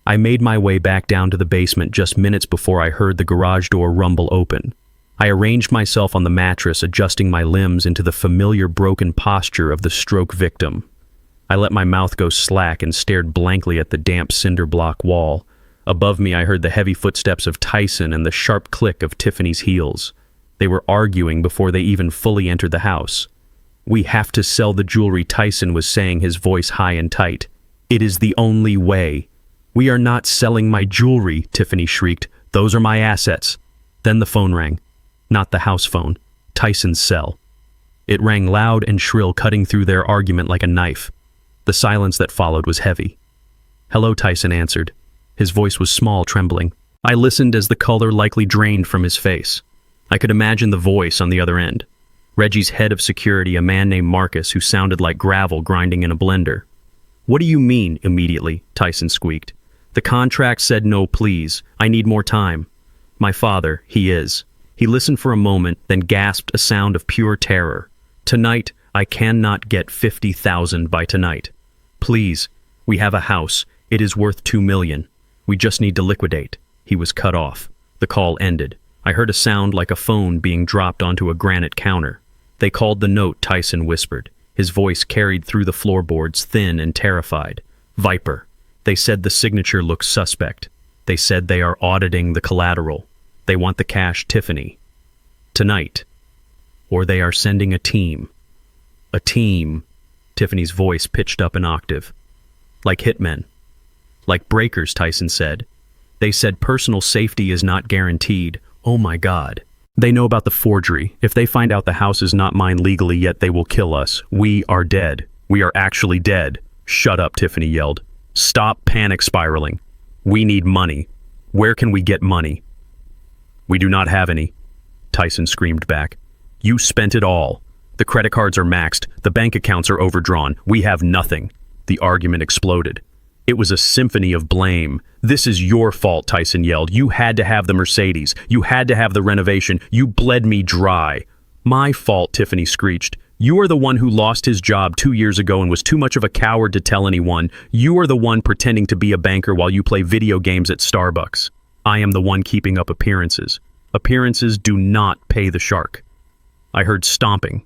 I made my way back down to the basement just minutes before I heard the garage door rumble open. I arranged myself on the mattress, adjusting my limbs into the familiar broken posture of the stroke victim. I let my mouth go slack and stared blankly at the damp cinder block wall. Above me, I heard the heavy footsteps of Tyson and the sharp click of Tiffany's heels. They were arguing before they even fully entered the house. "We have to sell the jewelry," Tyson was saying, his voice high and tight. "It is the only way." "We are not selling my jewelry," Tiffany shrieked. "Those are my assets." Then the phone rang. Not the house phone, Tyson's cell. It rang loud and shrill, cutting through their argument like a knife. The silence that followed was heavy. "Hello," Tyson answered. His voice was small, trembling. I listened as the color likely drained from his face. I could imagine the voice on the other end. Reggie's head of security, a man named Marcus, who sounded like gravel grinding in a blender. "What do you mean, immediately?" Tyson squeaked. "The contract said no, please. I need more time." "My father, he is." He listened for a moment, then gasped a sound of pure terror. "Tonight, I cannot get 50,000 by tonight. Please, we have a house. It is worth 2 million. We just need to liquidate." He was cut off. The call ended. I heard a sound like a phone being dropped onto a granite counter. "They called the note," Tyson whispered. His voice carried through the floorboards, thin and terrified. "Viper. They said the signature looks suspect. They said they are auditing the collateral. They want the cash, Tiffany. Tonight. Or they are sending a team." "A team." Tiffany's voice pitched up an octave. "Like hitmen. Like breakers," Tyson said. "They said personal safety is not guaranteed." "Oh my God. They know about the forgery. If they find out the house is not mine legally yet, they will kill us. We are dead. We are actually dead." "Shut up," Tiffany yelled. "Stop panic spiraling. We need money. Where can we get money?" "We do not have any," Tyson screamed back. "You spent it all. The credit cards are maxed. The bank accounts are overdrawn. We have nothing." The argument exploded. It was a symphony of blame. "This is your fault," Tyson yelled. "You had to have the Mercedes. You had to have the renovation. You bled me dry." "My fault," Tiffany screeched. "You are the one who lost his job 2 years ago and was too much of a coward to tell anyone. You are the one pretending to be a banker while you play video games at Starbucks. I am the one keeping up appearances. Appearances do not pay the shark." I heard stomping.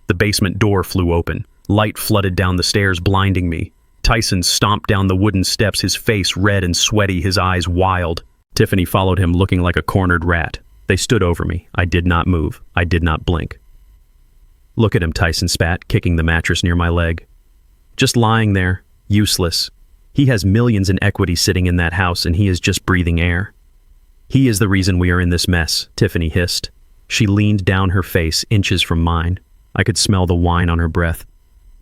The basement door flew open. Light flooded down the stairs, blinding me. Tyson stomped down the wooden steps, his face red and sweaty, his eyes wild. Tiffany followed him, looking like a cornered rat. They stood over me. I did not move. I did not blink. "Look at him," Tyson spat, kicking the mattress near my leg. "Just lying there, useless. He has millions in equity sitting in that house, and he is just breathing air." "He is the reason we are in this mess," Tiffany hissed. She leaned down, her face inches from mine. I could smell the wine on her breath.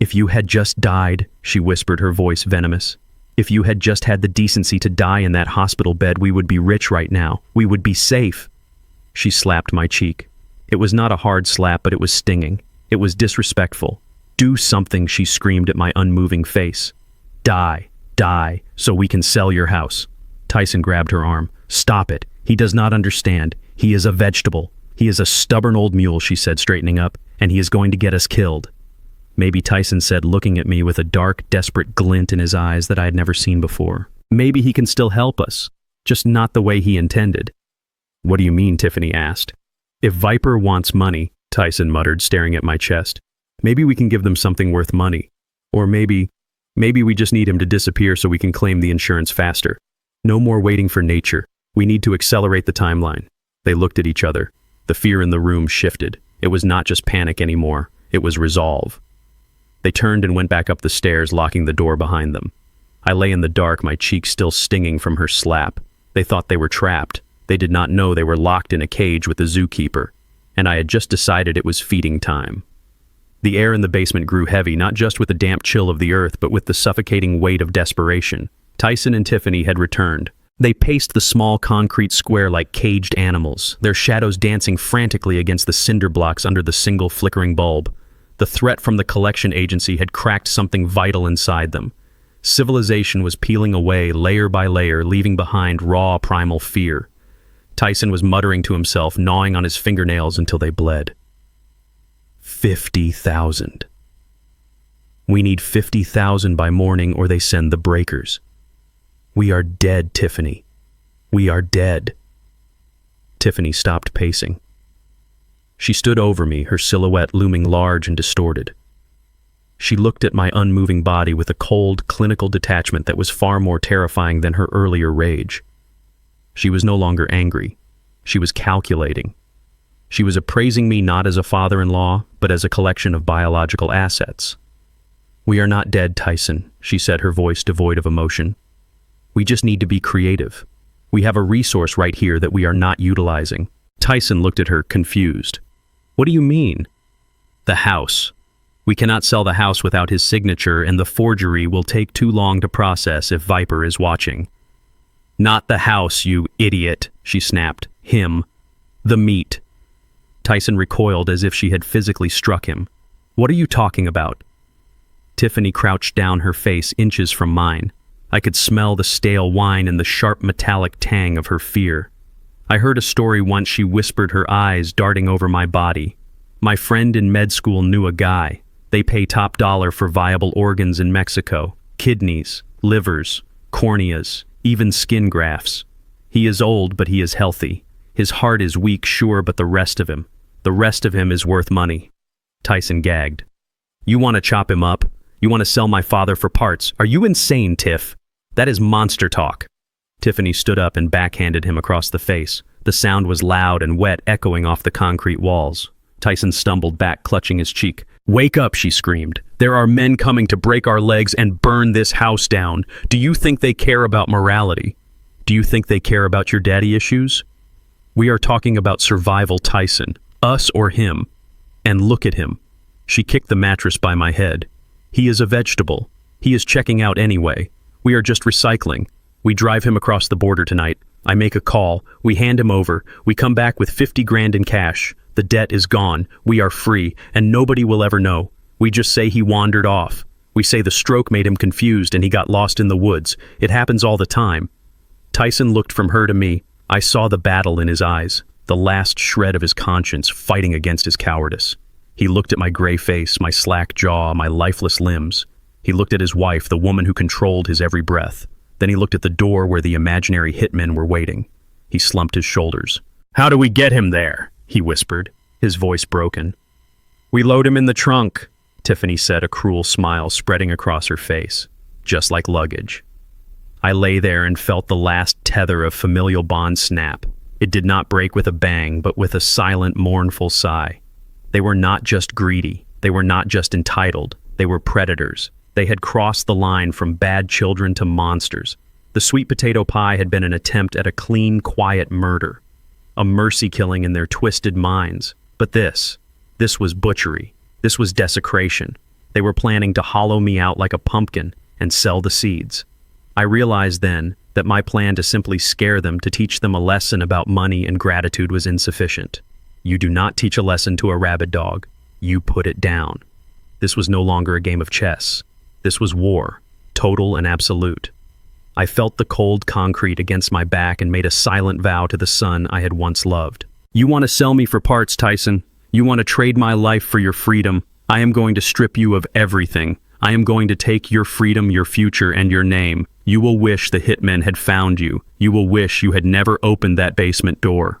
"If you had just died," she whispered, her voice venomous. "If you had just had the decency to die in that hospital bed, we would be rich right now. We would be safe." She slapped my cheek. It was not a hard slap, but it was stinging. It was disrespectful. "Do something," she screamed at my unmoving face. "Die. Die, so we can sell your house." Tyson grabbed her arm. "Stop it. He does not understand. He is a vegetable. He is a stubborn old mule," she said, straightening up, "and he is going to get us killed." "Maybe," Tyson said, looking at me with a dark, desperate glint in his eyes that I had never seen before. "Maybe he can still help us, just not the way he intended." "What do you mean?" Tiffany asked. "If Viper wants money," Tyson muttered, staring at my chest, "maybe we can give them something worth money. Or maybe we just need him to disappear so we can claim the insurance faster. No more waiting for nature. We need to accelerate the timeline." They looked at each other. The fear in the room shifted. It was not just panic anymore. It was resolve. They turned and went back up the stairs, locking the door behind them. I lay in the dark, my cheeks still stinging from her slap. They thought they were trapped. They did not know they were locked in a cage with the zookeeper. And I had just decided it was feeding time. The air in the basement grew heavy, not just with the damp chill of the earth, but with the suffocating weight of desperation. Tyson and Tiffany had returned. They paced the small concrete square like caged animals, their shadows dancing frantically against the cinder blocks under the single flickering bulb. The threat from the collection agency had cracked something vital inside them. Civilization was peeling away layer by layer, leaving behind raw, primal fear. Tyson was muttering to himself, gnawing on his fingernails until they bled. 50,000. "We need 50,000 by morning or they send the breakers. We are dead, Tiffany. We are dead." Tiffany stopped pacing. She stood over me, her silhouette looming large and distorted. She looked at my unmoving body with a cold, clinical detachment that was far more terrifying than her earlier rage. She was no longer angry. She was calculating. She was appraising me not as a father-in-law, but as a collection of biological assets. "We are not dead, Tyson," she said, her voice devoid of emotion. "We just need to be creative. We have a resource right here that we are not utilizing." Tyson looked at her, confused. "What do you mean?" "The house. We cannot sell the house without his signature, and the forgery will take too long to process if Viper is watching." "Not the house, you idiot," she snapped. "Him. The meat." Tyson recoiled as if she had physically struck him. "What are you talking about?" Tiffany crouched down, her face inches from mine. I could smell the stale wine and the sharp metallic tang of her fear. I heard a story once, she whispered, her eyes darting over my body. My friend in med school knew a guy. They pay top dollar for viable organs in Mexico. Kidneys, livers, corneas, even skin grafts. He is old, but he is healthy. His heart is weak, sure, but the rest of him is worth money. Tyson gagged. You want to chop him up? You want to sell my father for parts? Are you insane, Tiff? That is monster talk. Tiffany stood up and backhanded him across the face. The sound was loud and wet, echoing off the concrete walls. Tyson stumbled back, clutching his cheek. Wake up, she screamed. There are men coming to break our legs and burn this house down. Do you think they care about morality? Do you think they care about your daddy issues? We are talking about survival, Tyson. Us or him. And look at him. She kicked the mattress by my head. He is a vegetable. He is checking out anyway. We are just recycling. We drive him across the border tonight. I make a call. We hand him over. We come back with 50 grand in cash. The debt is gone. We are free, and nobody will ever know. We just say he wandered off. We say the stroke made him confused and he got lost in the woods. It happens all the time. Tyson looked from her to me. I saw the battle in his eyes, the last shred of his conscience fighting against his cowardice. He looked at my gray face, my slack jaw, my lifeless limbs. He looked at his wife, the woman who controlled his every breath. Then he looked at the door where the imaginary hitmen were waiting. He slumped his shoulders. How do we get him there? He whispered, his voice broken. We load him in the trunk, Tiffany said, a cruel smile spreading across her face, just like luggage. I lay there and felt the last tether of familial bond snap. It did not break with a bang, but with a silent, mournful sigh. They were not just greedy. They were not just entitled. They were predators. They had crossed the line from bad children to monsters. The sweet potato pie had been an attempt at a clean, quiet murder, a mercy killing in their twisted minds. But this was butchery. This was desecration. They were planning to hollow me out like a pumpkin and sell the seeds. I realized then that my plan to simply scare them, to teach them a lesson about money and gratitude, was insufficient. You do not teach a lesson to a rabid dog. You put it down. This was no longer a game of chess. This was war, total and absolute. I felt the cold concrete against my back and made a silent vow to the son I had once loved. You want to sell me for parts, Tyson? You want to trade my life for your freedom? I am going to strip you of everything. I am going to take your freedom, your future, and your name. You will wish the hitmen had found you. You will wish you had never opened that basement door.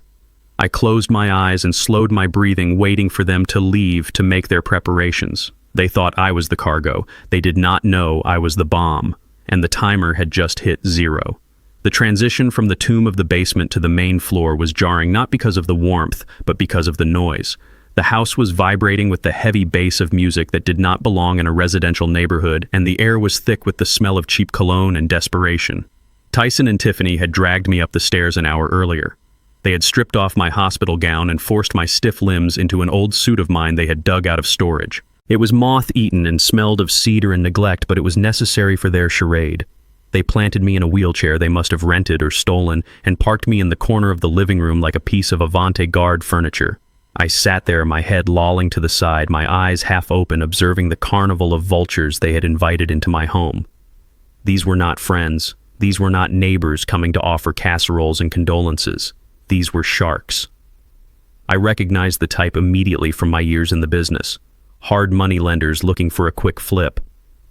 I closed my eyes and slowed my breathing, waiting for them to leave to make their preparations. They thought I was the cargo. They did not know I was the bomb. And the timer had just hit 0. The transition from the tomb of the basement to the main floor was jarring, not because of the warmth, but because of the noise. The house was vibrating with the heavy bass of music that did not belong in a residential neighborhood, and the air was thick with the smell of cheap cologne and desperation. Tyson and Tiffany had dragged me up the stairs an hour earlier. They had stripped off my hospital gown and forced my stiff limbs into an old suit of mine they had dug out of storage. It was moth-eaten and smelled of cedar and neglect, but it was necessary for their charade. They planted me in a wheelchair they must have rented or stolen and parked me in the corner of the living room like a piece of avant-garde furniture. I sat there, my head lolling to the side, my eyes half open, observing the carnival of vultures they had invited into my home. These were not friends. These were not neighbors coming to offer casseroles and condolences. These were sharks. I recognized the type immediately from my years in the business. Hard money lenders looking for a quick flip,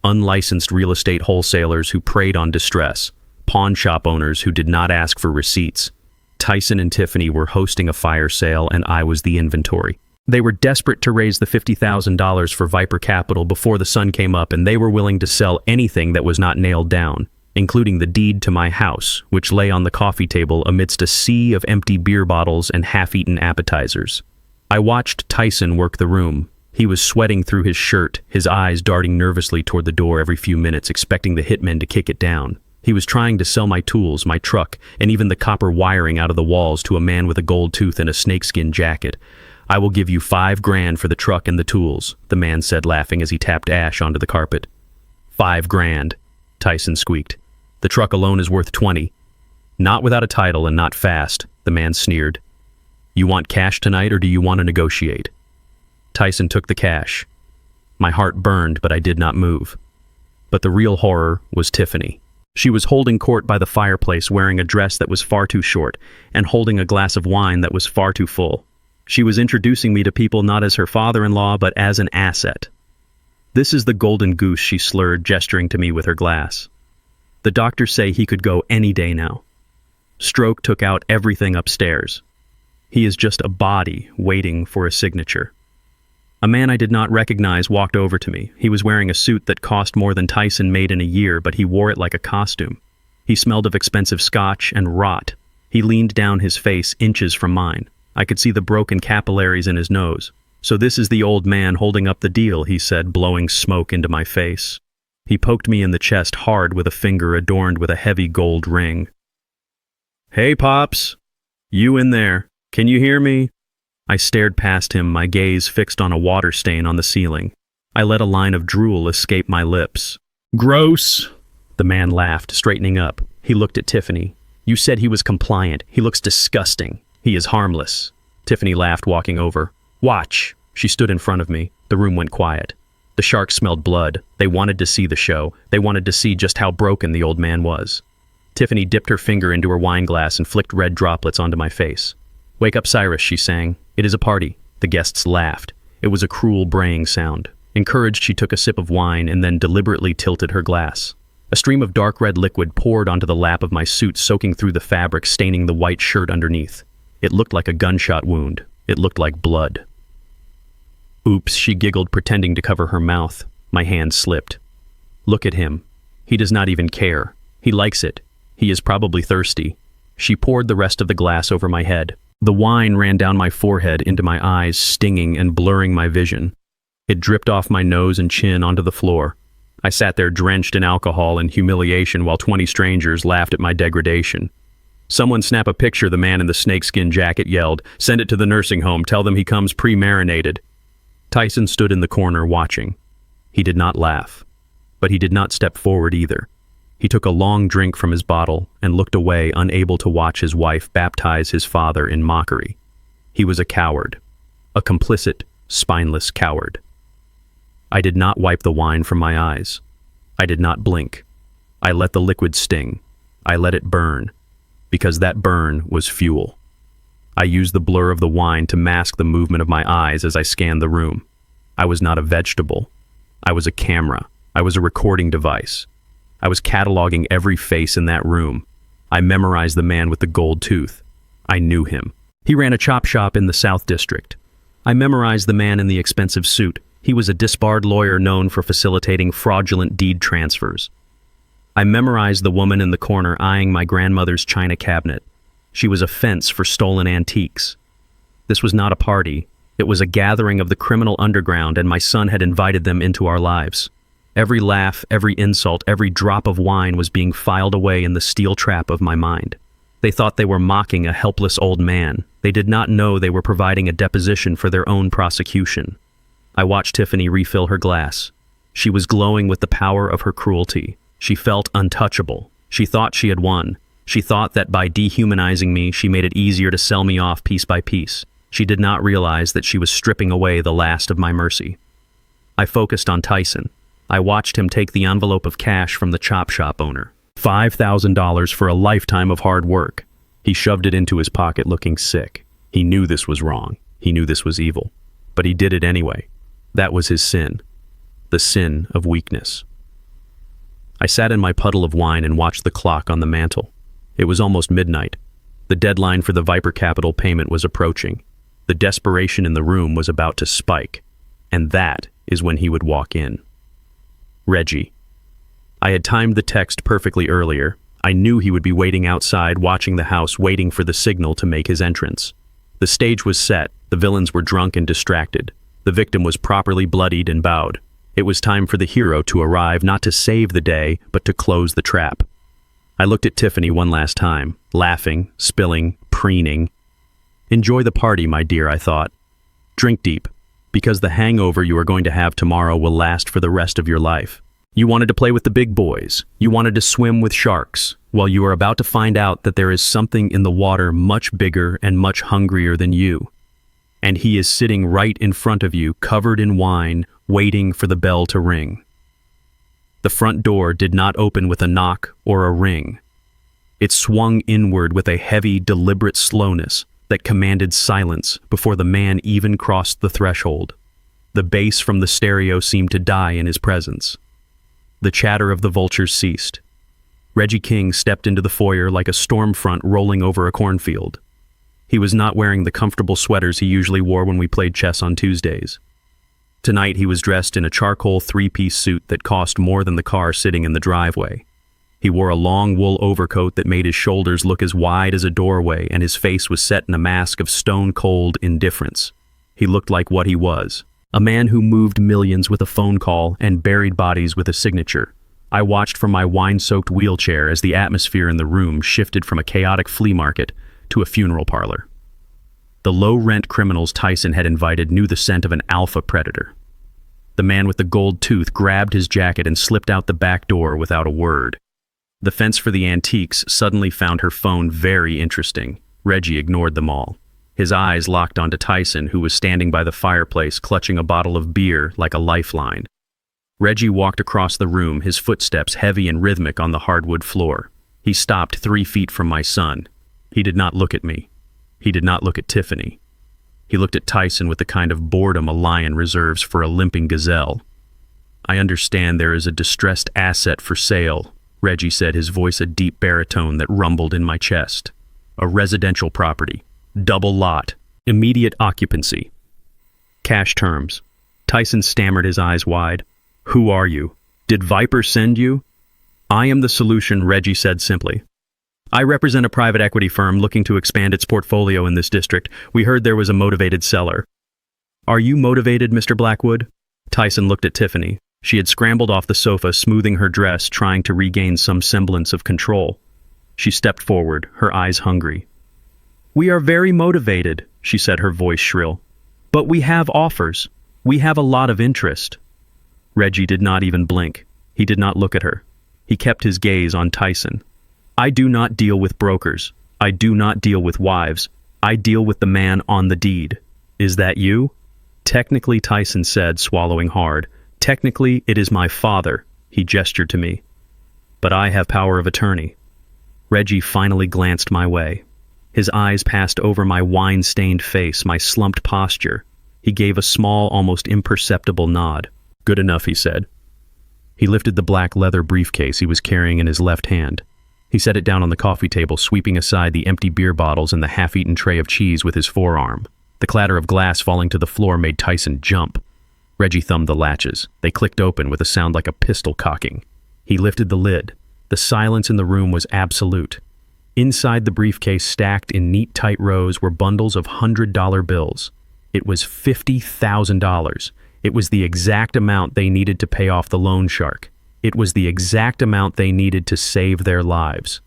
unlicensed real estate wholesalers who preyed on distress, pawn shop owners who did not ask for receipts. Tyson and Tiffany were hosting a fire sale and I was the inventory. They were desperate to raise the $50,000 for Viper Capital before the sun came up, and they were willing to sell anything that was not nailed down, including the deed to my house, which lay on the coffee table amidst a sea of empty beer bottles and half-eaten appetizers. I watched Tyson work the room. He was sweating through his shirt, his eyes darting nervously toward the door every few minutes, expecting the hitmen to kick it down. He was trying to sell my tools, my truck, and even the copper wiring out of the walls to a man with a gold tooth and a snakeskin jacket. I will give you $5 grand for the truck and the tools, the man said, laughing as he tapped ash onto the carpet. $5 grand, Tyson squeaked. The truck alone is worth 20. Not without a title and not fast, the man sneered. You want cash tonight or do you want to negotiate? Tyson took the cash. My heart burned, but I did not move. But the real horror was Tiffany. She was holding court by the fireplace, wearing a dress that was far too short, and holding a glass of wine that was far too full. She was introducing me to people not as her father-in-law, but as an asset. "This is the golden goose," she slurred, gesturing to me with her glass. "The doctors say he could go any day now. Stroke took out everything upstairs. He is just a body waiting for a signature." A man I did not recognize walked over to me. He was wearing a suit that cost more than Tyson made in a year, but he wore it like a costume. He smelled of expensive scotch and rot. He leaned down, his face inches from mine. I could see the broken capillaries in his nose. "So this is the old man holding up the deal," he said, blowing smoke into my face. He poked me in the chest hard with a finger adorned with a heavy gold ring. "Hey, Pops! You in there? Can you hear me?" I stared past him, my gaze fixed on a water stain on the ceiling. I let a line of drool escape my lips. "Gross!" The man laughed, straightening up. He looked at Tiffany. "You said he was compliant. He looks disgusting. He is harmless." Tiffany laughed, walking over. "Watch." She stood in front of me. The room went quiet. The sharks smelled blood. They wanted to see the show. They wanted to see just how broken the old man was. Tiffany dipped her finger into her wine glass and flicked red droplets onto my face. "Wake up, Cyrus," she sang. "It is a party." The guests laughed. It was a cruel braying sound. Encouraged, she took a sip of wine and then deliberately tilted her glass. A stream of dark red liquid poured onto the lap of my suit, soaking through the fabric, staining the white shirt underneath. It looked like a gunshot wound. It looked like blood. "Oops," she giggled, pretending to cover her mouth. My hand slipped. "Look at him. He does not even care. He likes it. He is probably thirsty." She poured the rest of the glass over my head. The wine ran down my forehead into my eyes, stinging and blurring my vision. It dripped off my nose and chin onto the floor. I sat there drenched in alcohol and humiliation while 20 strangers laughed at my degradation. "Someone snap a picture," the man in the snakeskin jacket yelled. "Send it to the nursing home. Tell them he comes pre-marinated." Tyson stood in the corner watching. He did not laugh, but he did not step forward either. He took a long drink from his bottle and looked away, unable to watch his wife baptize his father in mockery. He was a coward, a complicit, spineless coward. I did not wipe the wine from my eyes. I did not blink. I let the liquid sting. I let it burn, because that burn was fuel. I used the blur of the wine to mask the movement of my eyes as I scanned the room. I was not a vegetable. I was a camera. I was a recording device. I was cataloging every face in that room. I memorized the man with the gold tooth. I knew him. He ran a chop shop in the South District. I memorized the man in the expensive suit. He was a disbarred lawyer known for facilitating fraudulent deed transfers. I memorized the woman in the corner eyeing my grandmother's china cabinet. She was a fence for stolen antiques. This was not a party. It was a gathering of the criminal underground, and my son had invited them into our lives. Every laugh, every insult, every drop of wine was being filed away in the steel trap of my mind. They thought they were mocking a helpless old man. They did not know they were providing a deposition for their own prosecution. I watched Tiffany refill her glass. She was glowing with the power of her cruelty. She felt untouchable. She thought she had won. She thought that by dehumanizing me, she made it easier to sell me off piece by piece. She did not realize that she was stripping away the last of my mercy. I focused on Tyson. I watched him take the envelope of cash from the chop shop owner. $5,000 for a lifetime of hard work. He shoved it into his pocket, looking sick. He knew this was wrong. He knew this was evil. But he did it anyway. That was his sin. The sin of weakness. I sat in my puddle of wine and watched the clock on the mantel. It was almost midnight. The deadline for the Viper Capital payment was approaching. The desperation in the room was about to spike. And that is when he would walk in. Reggie. I had timed the text perfectly earlier. I knew he would be waiting outside, watching the house, waiting for the signal to make his entrance. The stage was set. The villains were drunk and distracted. The victim was properly bloodied and bowed. It was time for the hero to arrive, not to save the day, but to close the trap. I looked at Tiffany one last time, laughing, spilling, preening. "Enjoy the party, my dear," I thought. "Drink deep, because the hangover you are going to have tomorrow will last for the rest of your life. You wanted to play with the big boys. You wanted to swim with sharks. Well, you are about to find out that there is something in the water much bigger and much hungrier than you. And he is sitting right in front of you, covered in wine, waiting for the bell to ring." The front door did not open with a knock or a ring. It swung inward with a heavy, deliberate slowness that commanded silence before the man even crossed the threshold. The bass from the stereo seemed to die in his presence. The chatter of the vultures ceased. Reggie King stepped into the foyer like a storm front rolling over a cornfield. He was not wearing the comfortable sweaters he usually wore when we played chess on Tuesdays. Tonight he was dressed in a charcoal three-piece suit that cost more than the car sitting in the driveway. He wore a long wool overcoat that made his shoulders look as wide as a doorway, and his face was set in a mask of stone-cold indifference. He looked like what he was, a man who moved millions with a phone call and buried bodies with a signature. I watched from my wine-soaked wheelchair as the atmosphere in the room shifted from a chaotic flea market to a funeral parlor. The low-rent criminals Tyson had invited knew the scent of an alpha predator. The man with the gold tooth grabbed his jacket and slipped out the back door without a word. The fence for the antiques suddenly found her phone very interesting. Reggie ignored them all. His eyes locked onto Tyson, who was standing by the fireplace clutching a bottle of beer like a lifeline. Reggie walked across the room, his footsteps heavy and rhythmic on the hardwood floor. He stopped 3 feet from my son. He did not look at me. He did not look at Tiffany. He looked at Tyson with the kind of boredom a lion reserves for a limping gazelle. "I understand there is a distressed asset for sale," Reggie said, his voice a deep baritone that rumbled in my chest. "A residential property. Double lot. Immediate occupancy. Cash terms." Tyson stammered, his eyes wide. "Who are you? Did Viper send you?" "I am the solution," Reggie said simply. "I represent a private equity firm looking to expand its portfolio in this district. We heard there was a motivated seller." "Are you motivated, Mr. Blackwood?" Tyson looked at Tiffany. She had scrambled off the sofa, smoothing her dress, trying to regain some semblance of control. She stepped forward, her eyes hungry. "We are very motivated," she said, her voice shrill. "But we have offers. We have a lot of interest." Reggie did not even blink. He did not look at her. He kept his gaze on Tyson. "I do not deal with brokers. I do not deal with wives. I deal with the man on the deed. Is that you?" "Technically," Tyson said, swallowing hard. "Technically, it is my father," he gestured to me. "But I have power of attorney." Reggie finally glanced my way. His eyes passed over my wine-stained face, my slumped posture. He gave a small, almost imperceptible nod. "Good enough," he said. He lifted the black leather briefcase he was carrying in his left hand. He set it down on the coffee table, sweeping aside the empty beer bottles and the half-eaten tray of cheese with his forearm. The clatter of glass falling to the floor made Tyson jump. Reggie thumbed the latches. They clicked open with a sound like a pistol cocking. He lifted the lid. The silence in the room was absolute. Inside the briefcase, stacked in neat, tight rows, were bundles of $100 bills. It was $50,000. It was the exact amount they needed to pay off the loan shark. It was the exact amount they needed to save their lives.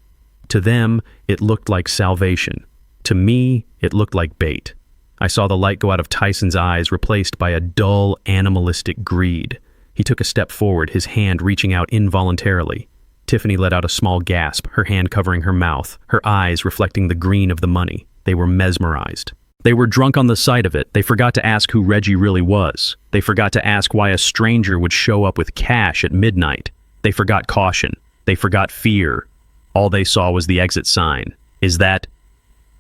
To them, it looked like salvation. To me, it looked like bait. I saw the light go out of Tyson's eyes, replaced by a dull, animalistic greed. He took a step forward, his hand reaching out involuntarily. Tiffany let out a small gasp, her hand covering her mouth, her eyes reflecting the green of the money. They were mesmerized. They were drunk on the sight of it. They forgot to ask who Reggie really was. They forgot to ask why a stranger would show up with cash at midnight. They forgot caution. They forgot fear. All they saw was the exit sign. "Is that—"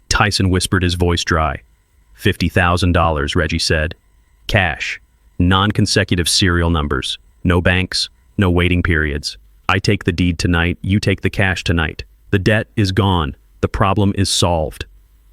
Tyson whispered, his voice dry. $50,000, Reggie said. "Cash. Non-consecutive serial numbers. No banks. No waiting periods. I take the deed tonight. You take the cash tonight. The debt is gone. The problem is solved."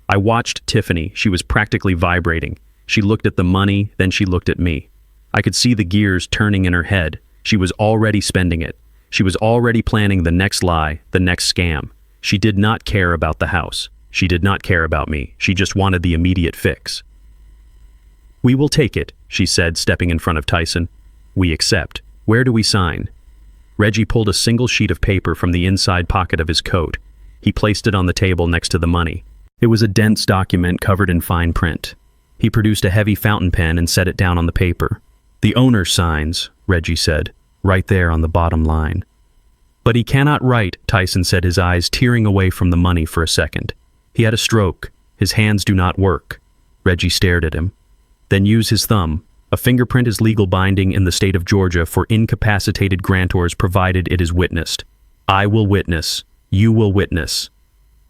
I watched Tiffany. She was practically vibrating. She looked at the money, then she looked at me. I could see the gears turning in her head. She was already spending it. She was already planning the next lie, the next scam. She did not care about the house. She did not care about me. She just wanted the immediate fix. "We will take it," she said, stepping in front of Tyson. "We accept. Where do we sign?" Reggie pulled a single sheet of paper from the inside pocket of his coat. He placed it on the table next to the money. It was a dense document covered in fine print. He produced a heavy fountain pen and set it down on the paper. "The owner signs," Reggie said, "right there on the bottom line." "But he cannot write," Tyson said, his eyes tearing away from the money for a second. "He had a stroke. His hands do not work." Reggie stared at him. "Then use his thumb." A fingerprint is legal binding in the state of Georgia for incapacitated grantors provided it is witnessed. I will witness. You will witness.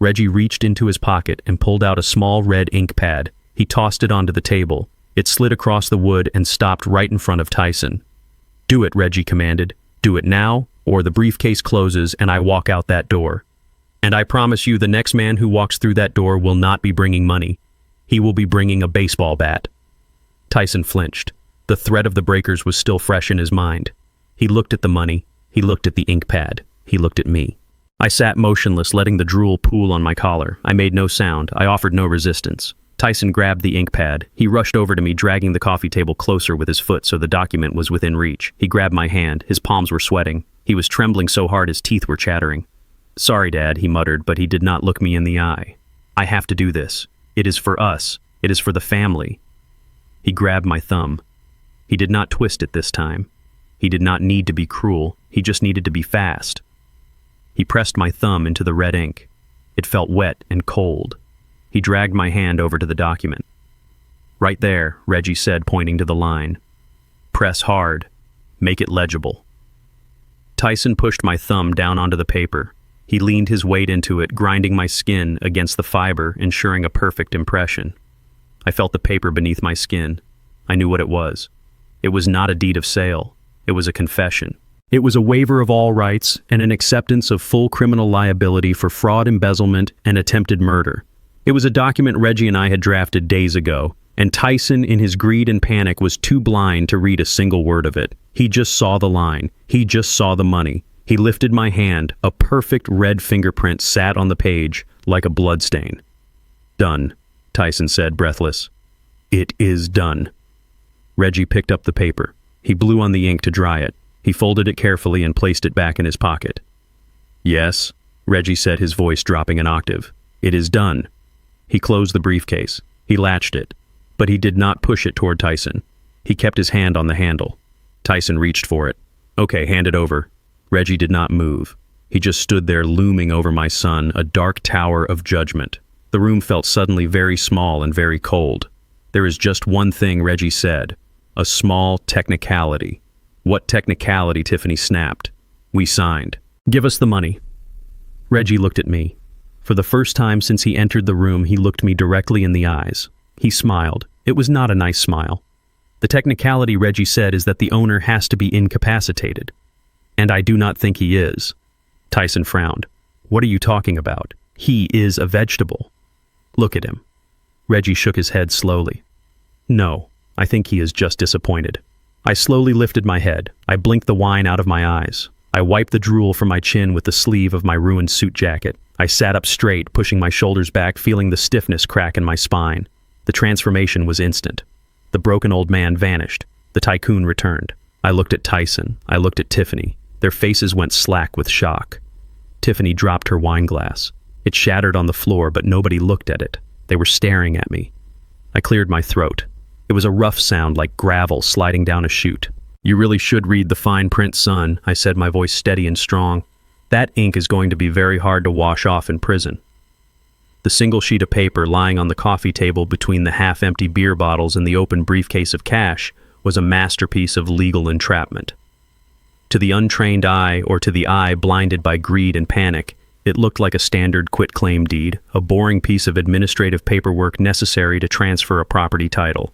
Reggie reached into his pocket and pulled out a small red ink pad. He tossed it onto the table. It slid across the wood and stopped right in front of Tyson. Do it, Reggie commanded. Do it now, or the briefcase closes and I walk out that door. And I promise you the next man who walks through that door will not be bringing money. He will be bringing a baseball bat. Tyson flinched. The threat of the breakers was still fresh in his mind. He looked at the money. He looked at the ink pad. He looked at me. I sat motionless, letting the drool pool on my collar. I made no sound. I offered no resistance. Tyson grabbed the ink pad. He rushed over to me, dragging the coffee table closer with his foot so the document was within reach. He grabbed my hand. His palms were sweating. He was trembling so hard his teeth were chattering. Sorry, Dad, he muttered, but he did not look me in the eye. I have to do this. It is for us. It is for the family. He grabbed my thumb. He did not twist it this time. He did not need to be cruel. He just needed to be fast. He pressed my thumb into the red ink. It felt wet and cold. He dragged my hand over to the document. Right there, Reggie said, pointing to the line. Press hard. Make it legible. Tyson pushed my thumb down onto the paper. He leaned his weight into it, grinding my skin against the fiber, ensuring a perfect impression. I felt the paper beneath my skin. I knew what it was. It was not a deed of sale. It was a confession. It was a waiver of all rights and an acceptance of full criminal liability for fraud, embezzlement, and attempted murder. It was a document Reggie and I had drafted days ago, and Tyson, in his greed and panic, was too blind to read a single word of it. He just saw the line. He just saw the money. He lifted my hand. A perfect red fingerprint sat on the page like a bloodstain. Done, Tyson said, breathless. It is done. Reggie picked up the paper. He blew on the ink to dry it. He folded it carefully and placed it back in his pocket. Yes, Reggie said, his voice dropping an octave. It is done. He closed the briefcase. He latched it, but he did not push it toward Tyson. He kept his hand on the handle. Tyson reached for it. Okay, hand it over. Reggie did not move. He just stood there looming over my son, a dark tower of judgment. The room felt suddenly very small and very cold. There is just one thing, Reggie said. A small technicality. What technicality? Tiffany snapped. We signed. Give us the money. Reggie looked at me. For the first time since he entered the room, he looked me directly in the eyes. He smiled. It was not a nice smile. The technicality, Reggie said, is that the owner has to be incapacitated. And I do not think he is. Tyson frowned. What are you talking about? He is a vegetable. Look at him. Reggie shook his head slowly. No, I think he is just disappointed. I slowly lifted my head. I blinked the wine out of my eyes. I wiped the drool from my chin with the sleeve of my ruined suit jacket. I sat up straight, pushing my shoulders back, feeling the stiffness crack in my spine. The transformation was instant. The broken old man vanished. The tycoon returned. I looked at Tyson. I looked at Tiffany. Their faces went slack with shock. Tiffany dropped her wine glass. It shattered on the floor, but nobody looked at it. They were staring at me. I cleared my throat. It was a rough sound like gravel sliding down a chute. You really should read the fine print, son, I said, my voice steady and strong. That ink is going to be very hard to wash off in prison. The single sheet of paper lying on the coffee table between the half-empty beer bottles and the open briefcase of cash was a masterpiece of legal entrapment. To the untrained eye, or to the eye blinded by greed and panic, it looked like a standard quitclaim deed, a boring piece of administrative paperwork necessary to transfer a property title.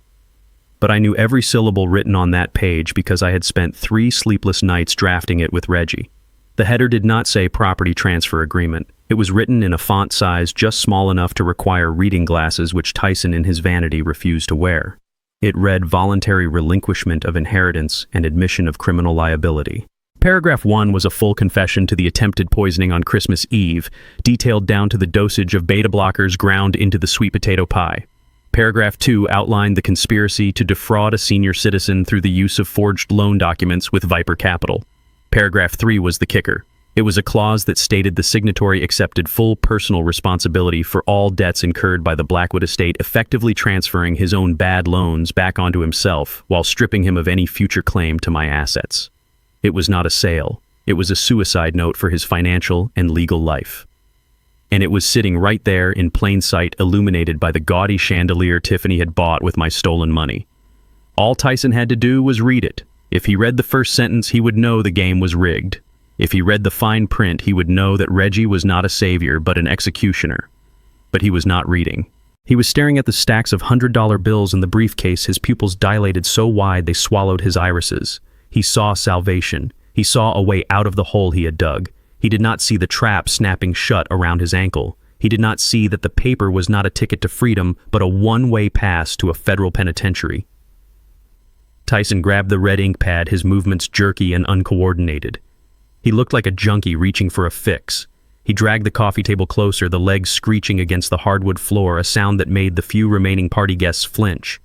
But I knew every syllable written on that page because I had spent 3 sleepless nights drafting it with Reggie. The header did not say property transfer agreement. It was written in a font size just small enough to require reading glasses, which Tyson in his vanity refused to wear. It read voluntary relinquishment of inheritance and admission of criminal liability. Paragraph 1 was a full confession to the attempted poisoning on Christmas Eve, detailed down to the dosage of beta blockers ground into the sweet potato pie. Paragraph 2 outlined the conspiracy to defraud a senior citizen through the use of forged loan documents with Viper Capital. Paragraph 3 was the kicker. It was a clause that stated the signatory accepted full personal responsibility for all debts incurred by the Blackwood estate, effectively transferring his own bad loans back onto himself while stripping him of any future claim to my assets. It was not a sale. It was a suicide note for his financial and legal life. And it was sitting right there in plain sight, illuminated by the gaudy chandelier Tiffany had bought with my stolen money. All Tyson had to do was read it. If he read the first sentence, he would know the game was rigged. If he read the fine print, he would know that Reggie was not a savior, but an executioner. But he was not reading. He was staring at the stacks of $100 bills in the briefcase, his pupils dilated so wide they swallowed his irises. He saw salvation. He saw a way out of the hole he had dug. He did not see the trap snapping shut around his ankle. He did not see that the paper was not a ticket to freedom, but a one-way pass to a federal penitentiary. Tyson grabbed the red ink pad, his movements jerky and uncoordinated. He looked like a junkie reaching for a fix. He dragged the coffee table closer, the legs screeching against the hardwood floor, a sound that made the few remaining party guests flinch.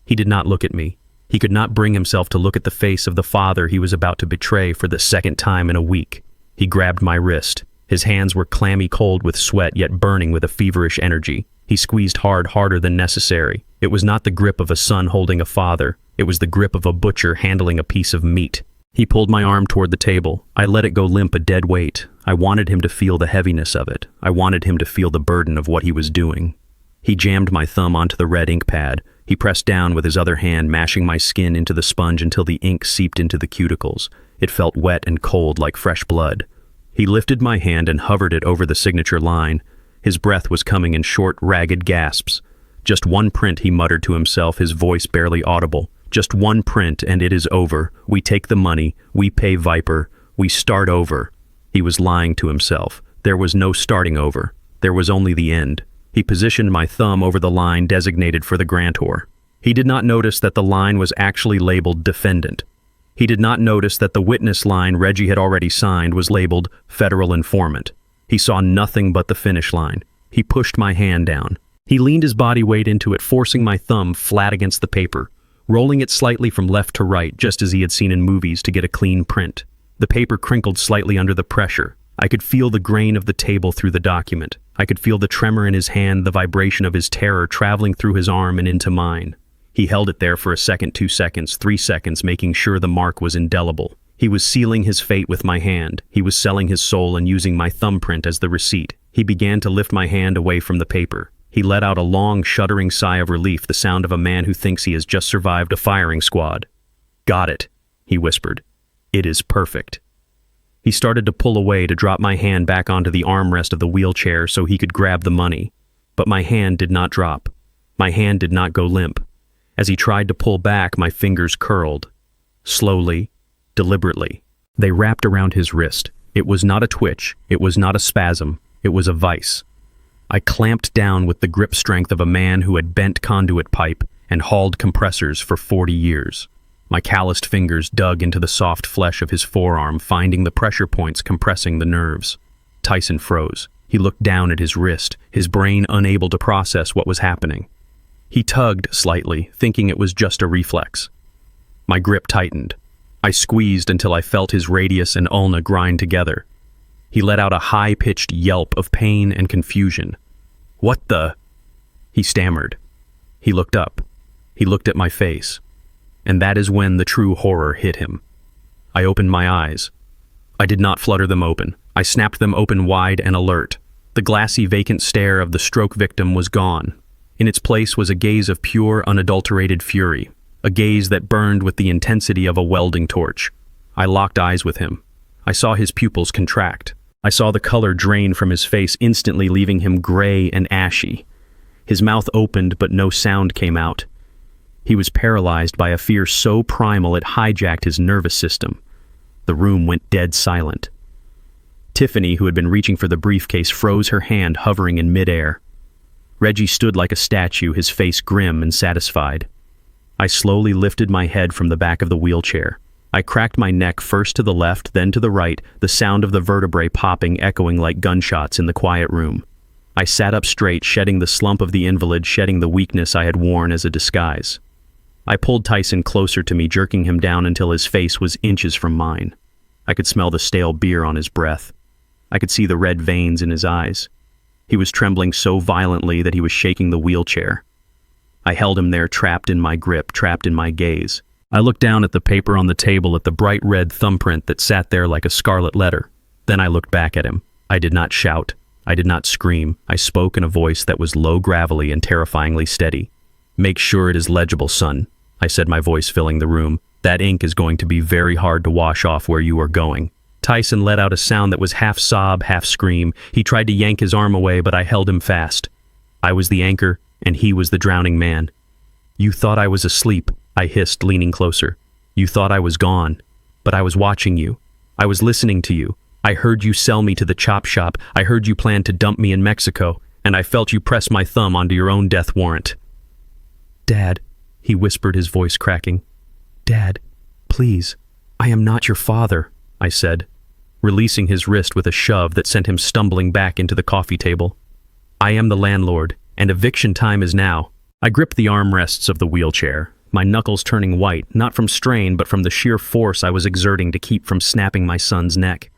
He did not look at me. He could not bring himself to look at the face of the father he was about to betray for the second time in a week. He grabbed my wrist. His hands were clammy cold with sweat, yet burning with a feverish energy. He squeezed hard, harder than necessary. It was not the grip of a son holding a father. It was the grip of a butcher handling a piece of meat. He pulled my arm toward the table. I let it go limp, a dead weight. I wanted him to feel the heaviness of it. I wanted him to feel the burden of what he was doing. He jammed my thumb onto the red ink pad. He pressed down with his other hand, mashing my skin into the sponge until the ink seeped into the cuticles. It felt wet and cold like fresh blood. He lifted my hand and hovered it over the signature line. His breath was coming in short, ragged gasps. Just one print, he muttered to himself, his voice barely audible. Just one print and it is over. We take the money. We pay Viper. We start over. He was lying to himself. There was no starting over. There was only the end. He positioned my thumb over the line designated for the grantor. He did not notice that the line was actually labeled defendant. He did not notice that the witness line Reggie had already signed was labeled federal informant. He saw nothing but the finish line. He pushed my hand down. He leaned his body weight into it, forcing my thumb flat against the paper, rolling it slightly from left to right, just as he had seen in movies to get a clean print. The paper crinkled slightly under the pressure. I could feel the grain of the table through the document. I could feel the tremor in his hand, the vibration of his terror traveling through his arm and into mine. He held it there for a second, 2 seconds, 3 seconds, making sure the mark was indelible. He was sealing his fate with my hand. He was selling his soul and using my thumbprint as the receipt. He began to lift my hand away from the paper. He let out a long, shuddering sigh of relief, the sound of a man who thinks he has just survived a firing squad. "Got it," he whispered. "It is perfect." He started to pull away, to drop my hand back onto the armrest of the wheelchair so he could grab the money. But my hand did not drop. My hand did not go limp. As he tried to pull back, my fingers curled. Slowly, deliberately. They wrapped around his wrist. It was not a twitch. It was not a spasm. It was a vice. I clamped down with the grip strength of a man who had bent conduit pipe and hauled compressors for 40 years. My calloused fingers dug into the soft flesh of his forearm, finding the pressure points compressing the nerves. Tyson froze. He looked down at his wrist, his brain unable to process what was happening. He tugged slightly, thinking it was just a reflex. My grip tightened. I squeezed until I felt his radius and ulna grind together. He let out a high-pitched yelp of pain and confusion. "What the?" he stammered. He looked up. He looked at my face. And that is when the true horror hit him. I opened my eyes. I did not flutter them open. I snapped them open wide and alert. The glassy, vacant stare of the stroke victim was gone. In its place was a gaze of pure, unadulterated fury, a gaze that burned with the intensity of a welding torch. I locked eyes with him. I saw his pupils contract. I saw the color drain from his face, instantly leaving him gray and ashy. His mouth opened, but no sound came out. He was paralyzed by a fear so primal it hijacked his nervous system. The room went dead silent. Tiffany, who had been reaching for the briefcase, froze, her hand hovering in midair. Reggie stood like a statue, his face grim and satisfied. I slowly lifted my head from the back of the wheelchair. I cracked my neck first to the left, then to the right, the sound of the vertebrae popping echoing like gunshots in the quiet room. I sat up straight, shedding the slump of the invalid, shedding the weakness I had worn as a disguise. I pulled Tyson closer to me, jerking him down until his face was inches from mine. I could smell the stale beer on his breath. I could see the red veins in his eyes. He was trembling so violently that he was shaking the wheelchair. I held him there, trapped in my grip, trapped in my gaze. I looked down at the paper on the table, at the bright red thumbprint that sat there like a scarlet letter. Then I looked back at him. I did not shout. I did not scream. I spoke in a voice that was low, gravelly, and terrifyingly steady. "Make sure it is legible, son. I said, my voice filling the room. "That ink is going to be very hard to wash off where you are going." Tyson let out a sound that was half sob, half scream. He tried to yank his arm away, but I held him fast. I was the anchor, and he was the drowning man. "You thought I was asleep," I hissed, leaning closer. "You thought I was gone. But I was watching you. I was listening to you. I heard you sell me to the chop shop. I heard you plan to dump me in Mexico, and I felt you press my thumb onto your own death warrant." "Dad," he whispered, his voice cracking. "Dad, please, I am not your father," I said, releasing his wrist with a shove that sent him stumbling back into the coffee table. "I am the landlord, and eviction time is now." I gripped the armrests of the wheelchair, my knuckles turning white, not from strain but from the sheer force I was exerting to keep from snapping my son's neck.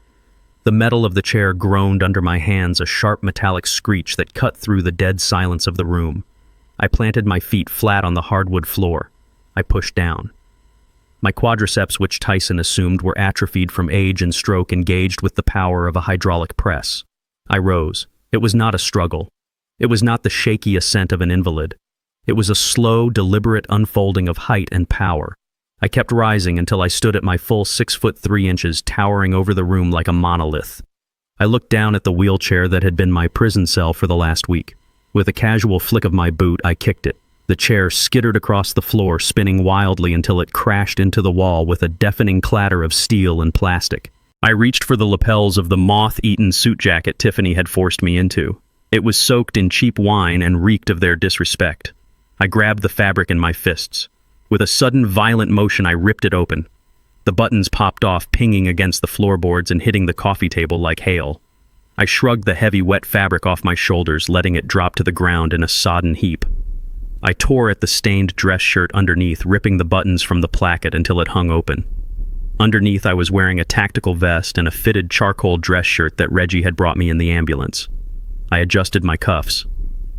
The metal of the chair groaned under my hands, a sharp metallic screech that cut through the dead silence of the room. I planted my feet flat on the hardwood floor. I pushed down. My quadriceps, which Tyson assumed were atrophied from age and stroke, engaged with the power of a hydraulic press. I rose. It was not a struggle. It was not the shaky ascent of an invalid. It was a slow, deliberate unfolding of height and power. I kept rising until I stood at my full 6'3", towering over the room like a monolith. I looked down at the wheelchair that had been my prison cell for the last week. With a casual flick of my boot, I kicked it. The chair skittered across the floor, spinning wildly until it crashed into the wall with a deafening clatter of steel and plastic. I reached for the lapels of the moth-eaten suit jacket Tiffany had forced me into. It was soaked in cheap wine and reeked of their disrespect. I grabbed the fabric in my fists. With a sudden, violent motion, I ripped it open. The buttons popped off, pinging against the floorboards and hitting the coffee table like hail. I shrugged the heavy, wet fabric off my shoulders, letting it drop to the ground in a sodden heap. I tore at the stained dress shirt underneath, ripping the buttons from the placket until it hung open. Underneath, I was wearing a tactical vest and a fitted charcoal dress shirt that Reggie had brought me in the ambulance. I adjusted my cuffs.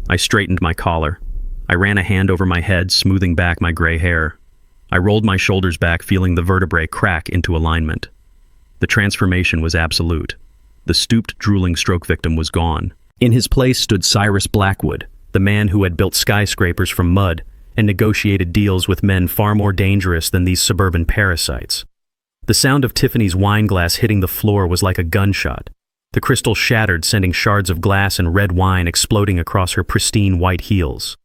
I straightened my collar. I ran a hand over my head, smoothing back my gray hair. I rolled my shoulders back, feeling the vertebrae crack into alignment. The transformation was absolute. The stooped, drooling stroke victim was gone. In his place stood Cyrus Blackwood, the man who had built skyscrapers from mud and negotiated deals with men far more dangerous than these suburban parasites. The sound of Tiffany's wine glass hitting the floor was like a gunshot. The crystal shattered, sending shards of glass and red wine exploding across her pristine white heels.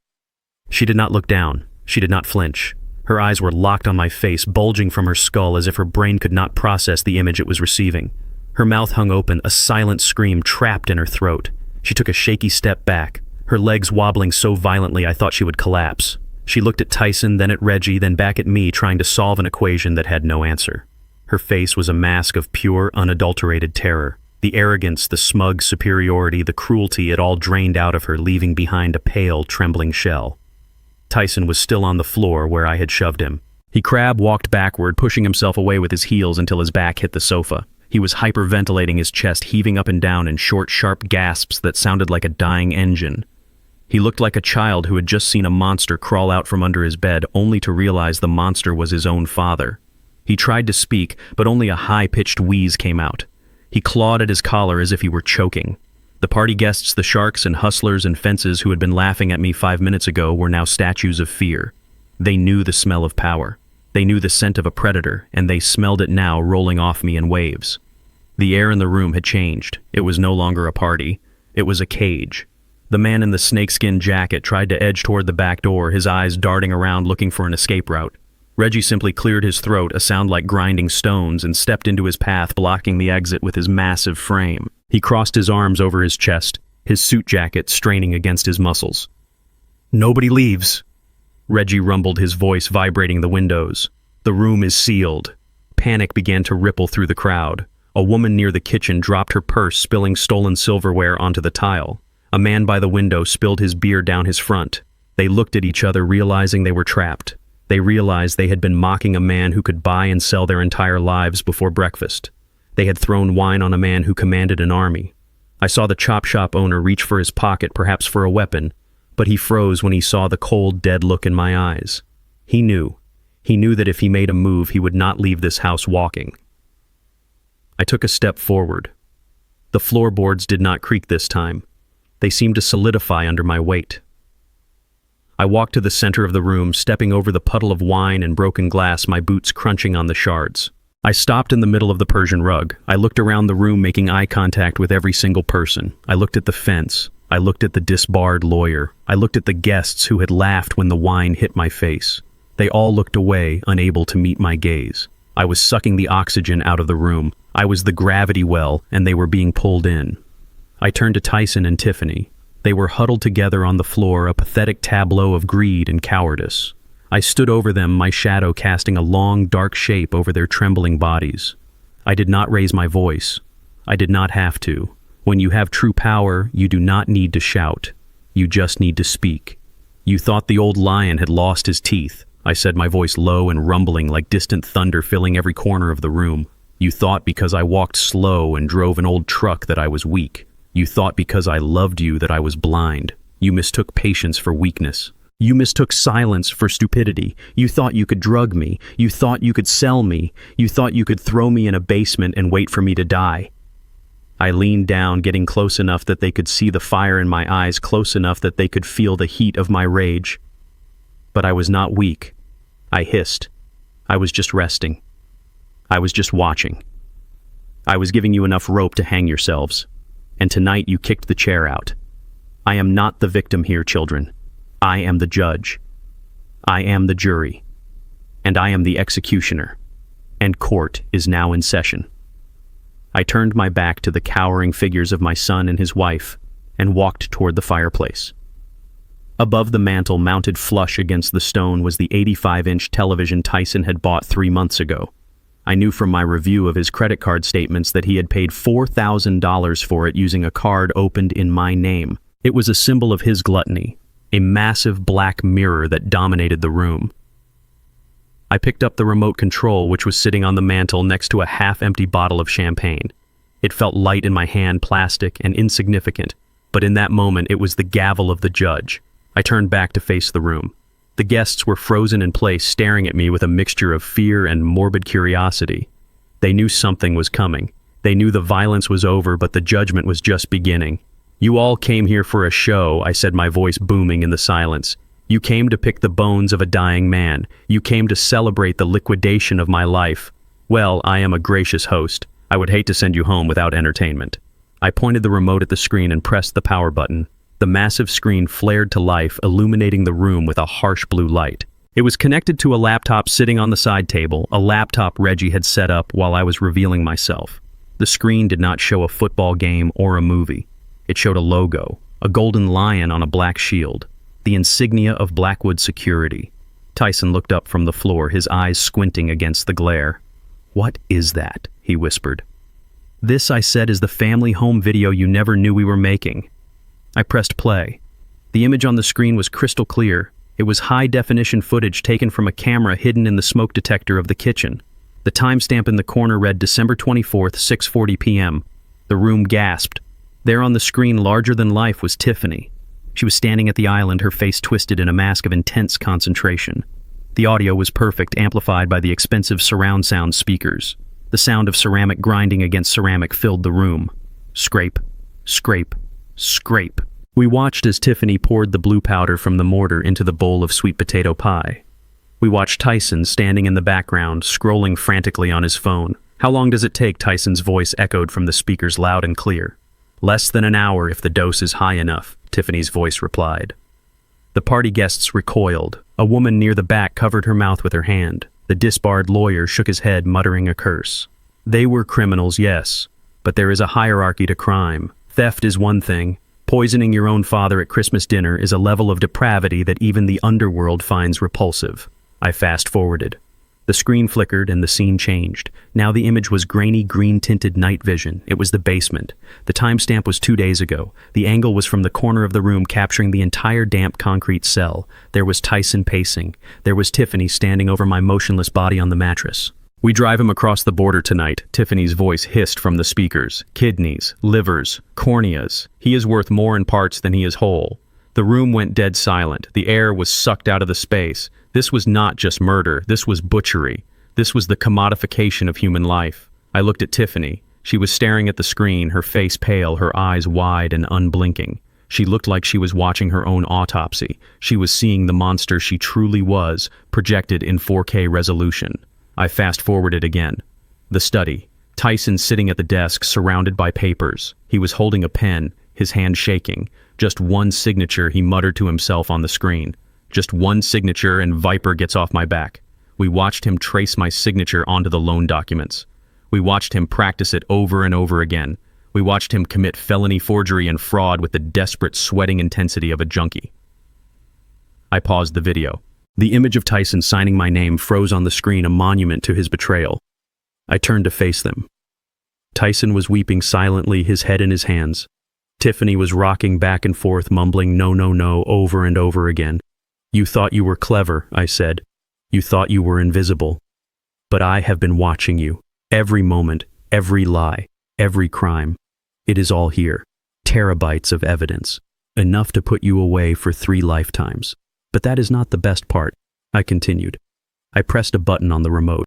She did not look down. She did not flinch. Her eyes were locked on my face, bulging from her skull as if her brain could not process the image it was receiving. Her mouth hung open, a silent scream trapped in her throat. She took a shaky step back, her legs wobbling so violently I thought she would collapse. She looked at Tyson, then at Reggie, then back at me, trying to solve an equation that had no answer. Her face was a mask of pure, unadulterated terror. The arrogance, the smug superiority, the cruelty, it all drained out of her, leaving behind a pale, trembling shell. Tyson was still on the floor where I had shoved him. He walked backward, pushing himself away with his heels until his back hit the sofa. He was hyperventilating, his chest heaving up and down in short, sharp gasps that sounded like a dying engine. He looked like a child who had just seen a monster crawl out from under his bed, only to realize the monster was his own father. He tried to speak, but only a high-pitched wheeze came out. He clawed at his collar as if he were choking. The party guests, the sharks and hustlers and fences who had been laughing at me 5 minutes ago, were now statues of fear. They knew the smell of power. They knew the scent of a predator, and they smelled it now rolling off me in waves. The air in the room had changed. It was no longer a party. It was a cage. The man in the snakeskin jacket tried to edge toward the back door, his eyes darting around looking for an escape route. Reggie simply cleared his throat, a sound like grinding stones, and stepped into his path, blocking the exit with his massive frame. He crossed his arms over his chest, his suit jacket straining against his muscles. "Nobody leaves." Reggie rumbled, his voice vibrating the windows. "The room is sealed." Panic began to ripple through the crowd. A woman near the kitchen dropped her purse, spilling stolen silverware onto the tile. A man by the window spilled his beer down his front. They looked at each other, realizing they were trapped. They realized they had been mocking a man who could buy and sell their entire lives before breakfast. They had thrown wine on a man who commanded an army. I saw the chop shop owner reach for his pocket, perhaps for a weapon, but he froze when he saw the cold, dead look in my eyes. He knew. He knew that if he made a move, he would not leave this house walking. I took a step forward. The floorboards did not creak this time. They seemed to solidify under my weight. I walked to the center of the room, stepping over the puddle of wine and broken glass, my boots crunching on the shards. I stopped in the middle of the Persian rug. I looked around the room, making eye contact with every single person. I looked at the fence. I looked at the disbarred lawyer. I looked at the guests who had laughed when the wine hit my face. They all looked away, unable to meet my gaze. I was sucking the oxygen out of the room. I was the gravity well, and they were being pulled in. I turned to Tyson and Tiffany. They were huddled together on the floor, a pathetic tableau of greed and cowardice. I stood over them, my shadow casting a long, dark shape over their trembling bodies. I did not raise my voice. I did not have to. When you have true power, you do not need to shout. You just need to speak. You thought the old lion had lost his teeth. I said, my voice low and rumbling like distant thunder filling every corner of the room. You thought because I walked slow and drove an old truck that I was weak. You thought because I loved you that I was blind. You mistook patience for weakness. You mistook silence for stupidity. You thought you could drug me. You thought you could sell me. You thought you could throw me in a basement and wait for me to die. I leaned down, getting close enough that they could see the fire in my eyes, close enough that they could feel the heat of my rage. But I was not weak. I hissed. I was just resting. I was just watching. I was giving you enough rope to hang yourselves. And tonight you kicked the chair out. I am not the victim here, children. I am the judge. I am the jury. And I am the executioner. And court is now in session. I turned my back to the cowering figures of my son and his wife and walked toward the fireplace. Above the mantel, mounted flush against the stone, was the 85-inch television Tyson had bought 3 months ago. I knew from my review of his credit card statements that he had paid $4,000 for it using a card opened in my name. It was a symbol of his gluttony, a massive black mirror that dominated the room. I picked up the remote control, which was sitting on the mantel next to a half-empty bottle of champagne. It felt light in my hand, plastic and insignificant, but in that moment it was the gavel of the judge. I turned back to face the room. The guests were frozen in place, staring at me with a mixture of fear and morbid curiosity. They knew something was coming. They knew the violence was over, but the judgment was just beginning. You all came here for a show, I said, my voice booming in the silence. You came to pick the bones of a dying man. You came to celebrate the liquidation of my life. Well, I am a gracious host. I would hate to send you home without entertainment. I pointed the remote at the screen and pressed the power button. The massive screen flared to life, illuminating the room with a harsh blue light. It was connected to a laptop sitting on the side table, a laptop Reggie had set up while I was revealing myself. The screen did not show a football game or a movie. It showed a logo, a golden lion on a black shield, the insignia of Blackwood Security. Tyson looked up from the floor, his eyes squinting against the glare. "What is that?" he whispered. "This," I said, "is the family home video you never knew we were making." I pressed play. The image on the screen was crystal clear. It was high-definition footage taken from a camera hidden in the smoke detector of the kitchen. The timestamp in the corner read December 24th, 6:40 p.m. The room gasped. There on the screen, larger than life, was Tiffany. She was standing at the island, her face twisted in a mask of intense concentration. The audio was perfect, amplified by the expensive surround sound speakers. The sound of ceramic grinding against ceramic filled the room. Scrape, scrape, scrape. We watched as Tiffany poured the blue powder from the mortar into the bowl of sweet potato pie. We watched Tyson standing in the background, scrolling frantically on his phone. "How long does it take?" Tyson's voice echoed from the speakers loud and clear. "Less than an hour if the dose is high enough," Tiffany's voice replied. The party guests recoiled. A woman near the back covered her mouth with her hand. The disbarred lawyer shook his head, muttering a curse. They were criminals, yes, but there is a hierarchy to crime. Theft is one thing. Poisoning your own father at Christmas dinner is a level of depravity that even the underworld finds repulsive. I fast-forwarded. The screen flickered and the scene changed. Now the image was grainy, green-tinted night vision. It was the basement. The timestamp was 2 days ago. The angle was from the corner of the room, capturing the entire damp concrete cell. There was Tyson pacing. There was Tiffany standing over my motionless body on the mattress. "We drive him across the border tonight," Tiffany's voice hissed from the speakers. "Kidneys, livers, corneas. He is worth more in parts than he is whole." The room went dead silent. The air was sucked out of the space. This was not just murder. This was butchery. This was the commodification of human life. I looked at Tiffany. She was staring at the screen, her face pale, her eyes wide and unblinking. She looked like she was watching her own autopsy. She was seeing the monster she truly was, projected in 4K resolution. I fast-forwarded again. The study. Tyson sitting at the desk, surrounded by papers. He was holding a pen, his hand shaking. Just one signature, he muttered to himself on the screen. Just one signature and Viper gets off my back. We watched him trace my signature onto the loan documents. We watched him practice it over and over again. We watched him commit felony forgery and fraud with the desperate sweating intensity of a junkie. I paused the video. The image of Tyson signing my name froze on the screen, a monument to his betrayal. I turned to face them. Tyson was weeping silently, his head in his hands. Tiffany was rocking back and forth, mumbling "no, no, no" over and over again. "You thought you were clever," I said. "You thought you were invisible. But I have been watching you. Every moment, every lie, every crime. It is all here. Terabytes of evidence. Enough to put you away for 3 lifetimes. But that is not the best part," I continued. I pressed a button on the remote.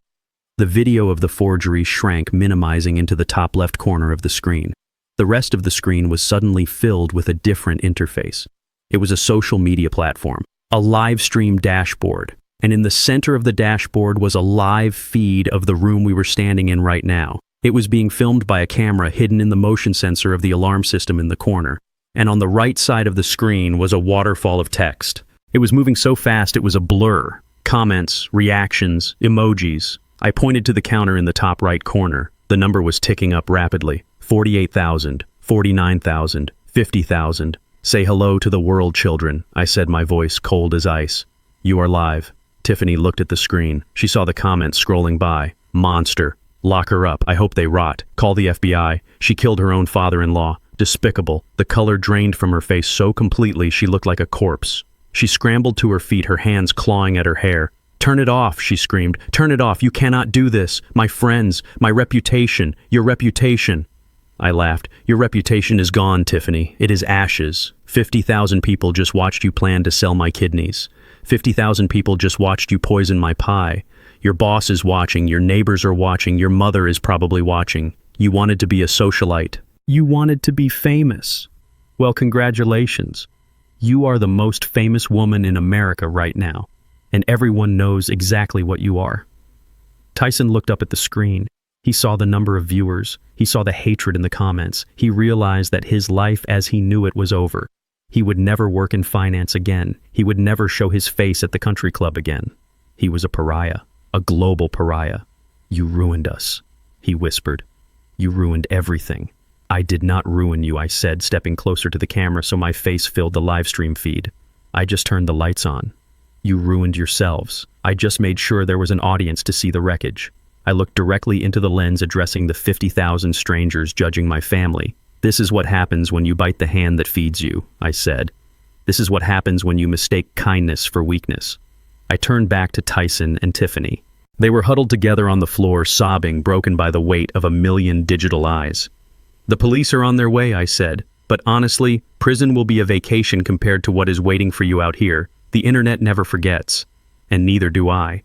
The video of the forgery shrank, minimizing into the top left corner of the screen. The rest of the screen was suddenly filled with a different interface. It was a social media platform, a live stream dashboard, and in the center of the dashboard was a live feed of the room we were standing in right now. It was being filmed by a camera hidden in the motion sensor of the alarm system in the corner. And on the right side of the screen was a waterfall of text. It was moving so fast it was a blur. Comments, reactions, emojis. I pointed to the counter in the top right corner. The number was ticking up rapidly. 48,000, 49,000, 50,000. "Say hello to the world, children," I said, my voice cold as ice. "You are live." Tiffany looked at the screen. She saw the comments scrolling by. "Monster. Lock her up. I hope they rot. Call the FBI. She killed her own father-in-law. Despicable." The color drained from her face so completely she looked like a corpse. She scrambled to her feet, her hands clawing at her hair. "Turn it off," she screamed. "Turn it off. You cannot do this. My friends, my reputation, your reputation." I laughed. "Your reputation is gone, Tiffany. It is ashes. 50,000 people just watched you plan to sell my kidneys. 50,000 people just watched you poison my pie. Your boss is watching, your neighbors are watching, your mother is probably watching. You wanted to be a socialite. You wanted to be famous. Well, congratulations. You are the most famous woman in America right now, and everyone knows exactly what you are." Tyson looked up at the screen. He saw the number of viewers. He saw the hatred in the comments. He realized that his life as he knew it was over. He would never work in finance again. He would never show his face at the country club again. He was a pariah, a global pariah. "You ruined us," he whispered. "You ruined everything." "I did not ruin you," I said, stepping closer to the camera so my face filled the live stream feed. "I just turned the lights on. You ruined yourselves. I just made sure there was an audience to see the wreckage." I looked directly into the lens, addressing the 50,000 strangers judging my family. "This is what happens when you bite the hand that feeds you," I said. "This is what happens when you mistake kindness for weakness." I turned back to Tyson and Tiffany. They were huddled together on the floor, sobbing, broken by the weight of a million digital eyes. "The police are on their way," I said. "But honestly, prison will be a vacation compared to what is waiting for you out here. The internet never forgets. And neither do I."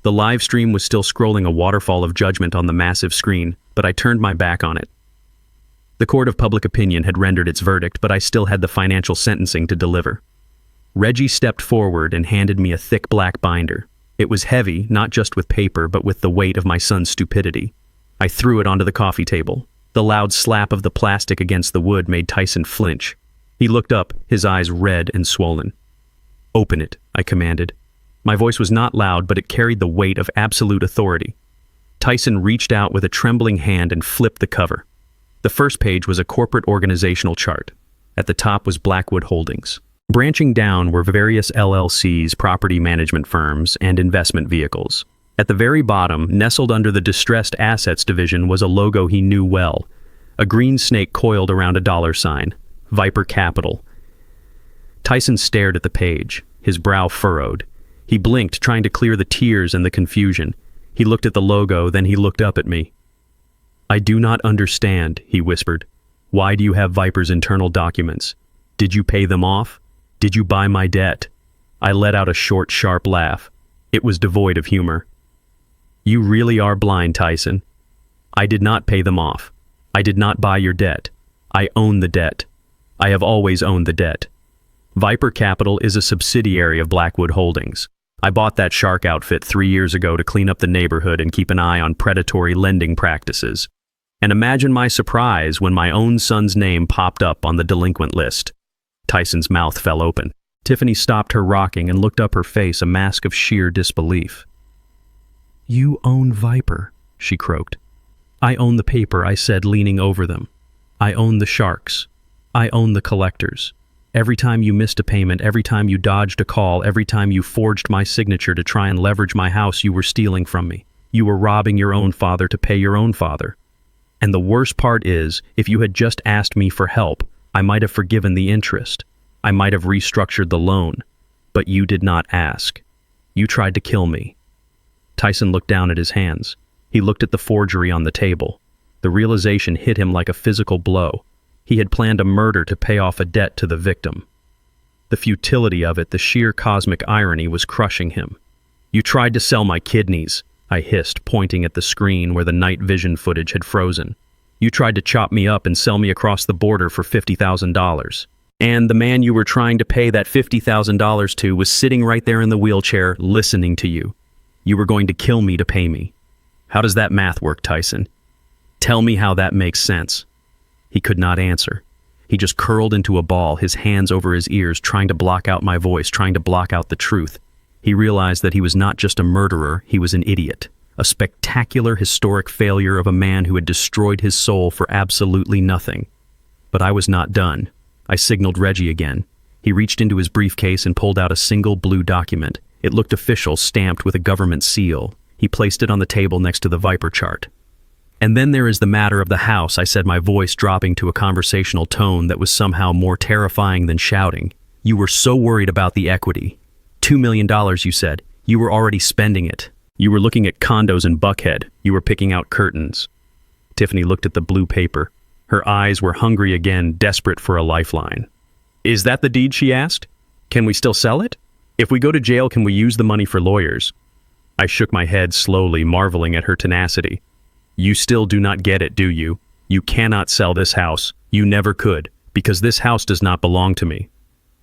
The live stream was still scrolling, a waterfall of judgment on the massive screen, but I turned my back on it. The court of public opinion had rendered its verdict, but I still had the financial sentencing to deliver. Reggie stepped forward and handed me a thick black binder. It was heavy, not just with paper, but with the weight of my son's stupidity. I threw it onto the coffee table. The loud slap of the plastic against the wood made Tyson flinch. He looked up, his eyes red and swollen. "Open it," I commanded. My voice was not loud, but it carried the weight of absolute authority. Tyson reached out with a trembling hand and flipped the cover. The first page was a corporate organizational chart. At the top was Blackwood Holdings. Branching down were various LLCs, property management firms, and investment vehicles. At the very bottom, nestled under the Distressed Assets division, was a logo he knew well. A green snake coiled around a dollar sign. Viper Capital. Tyson stared at the page, his brow furrowed. He blinked, trying to clear the tears and the confusion. He looked at the logo, then he looked up at me. "I do not understand," he whispered. "Why do you have Viper's internal documents? Did you pay them off? Did you buy my debt?" I let out a short, sharp laugh. It was devoid of humor. "You really are blind, Tyson. I did not pay them off. I did not buy your debt. I own the debt. I have always owned the debt. Viper Capital is a subsidiary of Blackwood Holdings. I bought that shark outfit 3 years ago to clean up the neighborhood and keep an eye on predatory lending practices. And imagine my surprise when my own son's name popped up on the delinquent list. Tyson's mouth fell open. Tiffany stopped her rocking and looked up, her face a mask of sheer disbelief. "You own Viper," she croaked. "I own the paper," I said, leaning over them. "I own the sharks. I own the collectors. Every time you missed a payment, every time you dodged a call, every time you forged my signature to try and leverage my house, you were stealing from me. You were robbing your own father to pay your own father. And the worst part is, if you had just asked me for help, I might have forgiven the interest. I might have restructured the loan. But you did not ask. You tried to kill me." Tyson looked down at his hands. He looked at the forgery on the table. The realization hit him like a physical blow. He had planned a murder to pay off a debt to the victim. The futility of it, the sheer cosmic irony, was crushing him. "You tried to sell my kidneys," I hissed, pointing at the screen where the night vision footage had frozen. "You tried to chop me up and sell me across the border for $50,000. And the man you were trying to pay that $50,000 to was sitting right there in the wheelchair, listening to you. You were going to kill me to pay me. How does that math work, Tyson? Tell me how that makes sense." He could not answer. He just curled into a ball, his hands over his ears, trying to block out my voice, trying to block out the truth. He realized that he was not just a murderer, he was an idiot. A spectacular, historic failure of a man who had destroyed his soul for absolutely nothing. But I was not done. I signaled Reggie again. He reached into his briefcase and pulled out a single blue document. It looked official, stamped with a government seal. He placed it on the table next to the Viper chart. "And then there is the matter of the house," I said, my voice dropping to a conversational tone that was somehow more terrifying than shouting. "You were so worried about the equity. $2 million, you said. You were already spending it. You were looking at condos in Buckhead. You were picking out curtains." Tiffany looked at the blue paper. Her eyes were hungry again, desperate for a lifeline. "Is that the deed?" she asked. "Can we still sell it? If we go to jail, can we use the money for lawyers?" I shook my head slowly, marveling at her tenacity. "You still do not get it, do you? You cannot sell this house. You never could, because this house does not belong to me."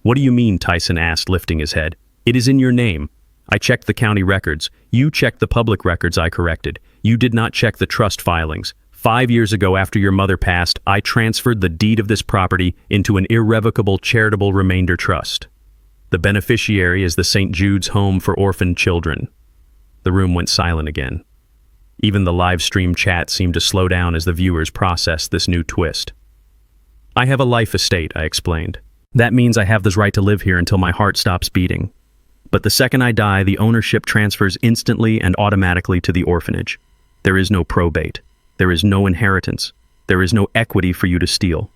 "What do you mean?" Tyson asked, lifting his head. "It is in your name. I checked the county records. You checked the public records," I corrected. "You did not check the trust filings. 5 years ago, after your mother passed, I transferred the deed of this property into an irrevocable charitable remainder trust. The beneficiary is the St. Jude's Home for Orphaned Children." The room went silent again. Even the live stream chat seemed to slow down as the viewers processed this new twist. "I have a life estate," I explained. "That means I have the right to live here until my heart stops beating. But the second I die, the ownership transfers instantly and automatically to the orphanage. There is no probate. There is no inheritance. There is no equity for you to steal."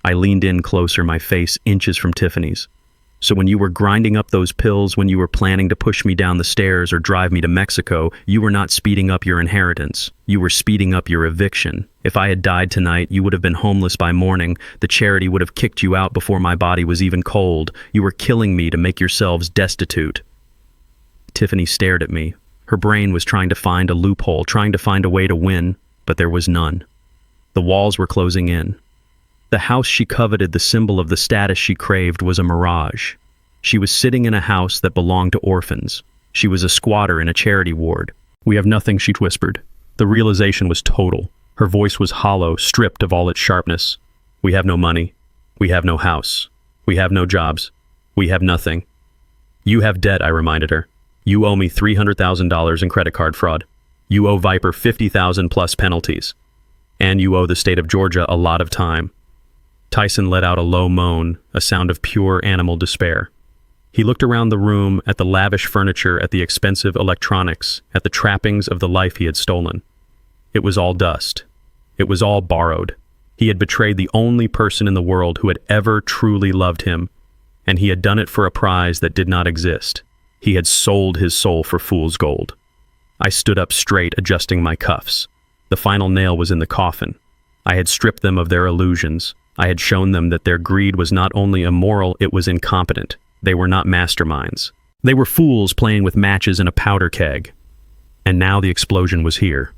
I leaned in closer, my face inches from Tiffany's. "So when you were grinding up those pills, when you were planning to push me down the stairs or drive me to Mexico, you were not speeding up your inheritance. You were speeding up your eviction. If I had died tonight, you would have been homeless by morning. The charity would have kicked you out before my body was even cold. You were killing me to make yourselves destitute." Tiffany stared at me. Her brain was trying to find a loophole, trying to find a way to win, but there was none. The walls were closing in. The house she coveted, the symbol of the status she craved, was a mirage. She was sitting in a house that belonged to orphans. She was a squatter in a charity ward. "We have nothing," she whispered. The realization was total. Her voice was hollow, stripped of all its sharpness. "We have no money. We have no house. We have no jobs. We have nothing." "You have debt," I reminded her. "You owe me $300,000 in credit card fraud. You owe Viper $50,000 plus penalties. And you owe the state of Georgia a lot of time." Tyson let out a low moan, a sound of pure animal despair. He looked around the room, at the lavish furniture, at the expensive electronics, at the trappings of the life he had stolen. It was all dust. It was all borrowed. He had betrayed the only person in the world who had ever truly loved him, and he had done it for a prize that did not exist. He had sold his soul for fool's gold. I stood up straight, adjusting my cuffs. The final nail was in the coffin. I had stripped them of their illusions. I had shown them that their greed was not only immoral, it was incompetent. They were not masterminds. They were fools playing with matches in a powder keg. And now the explosion was here.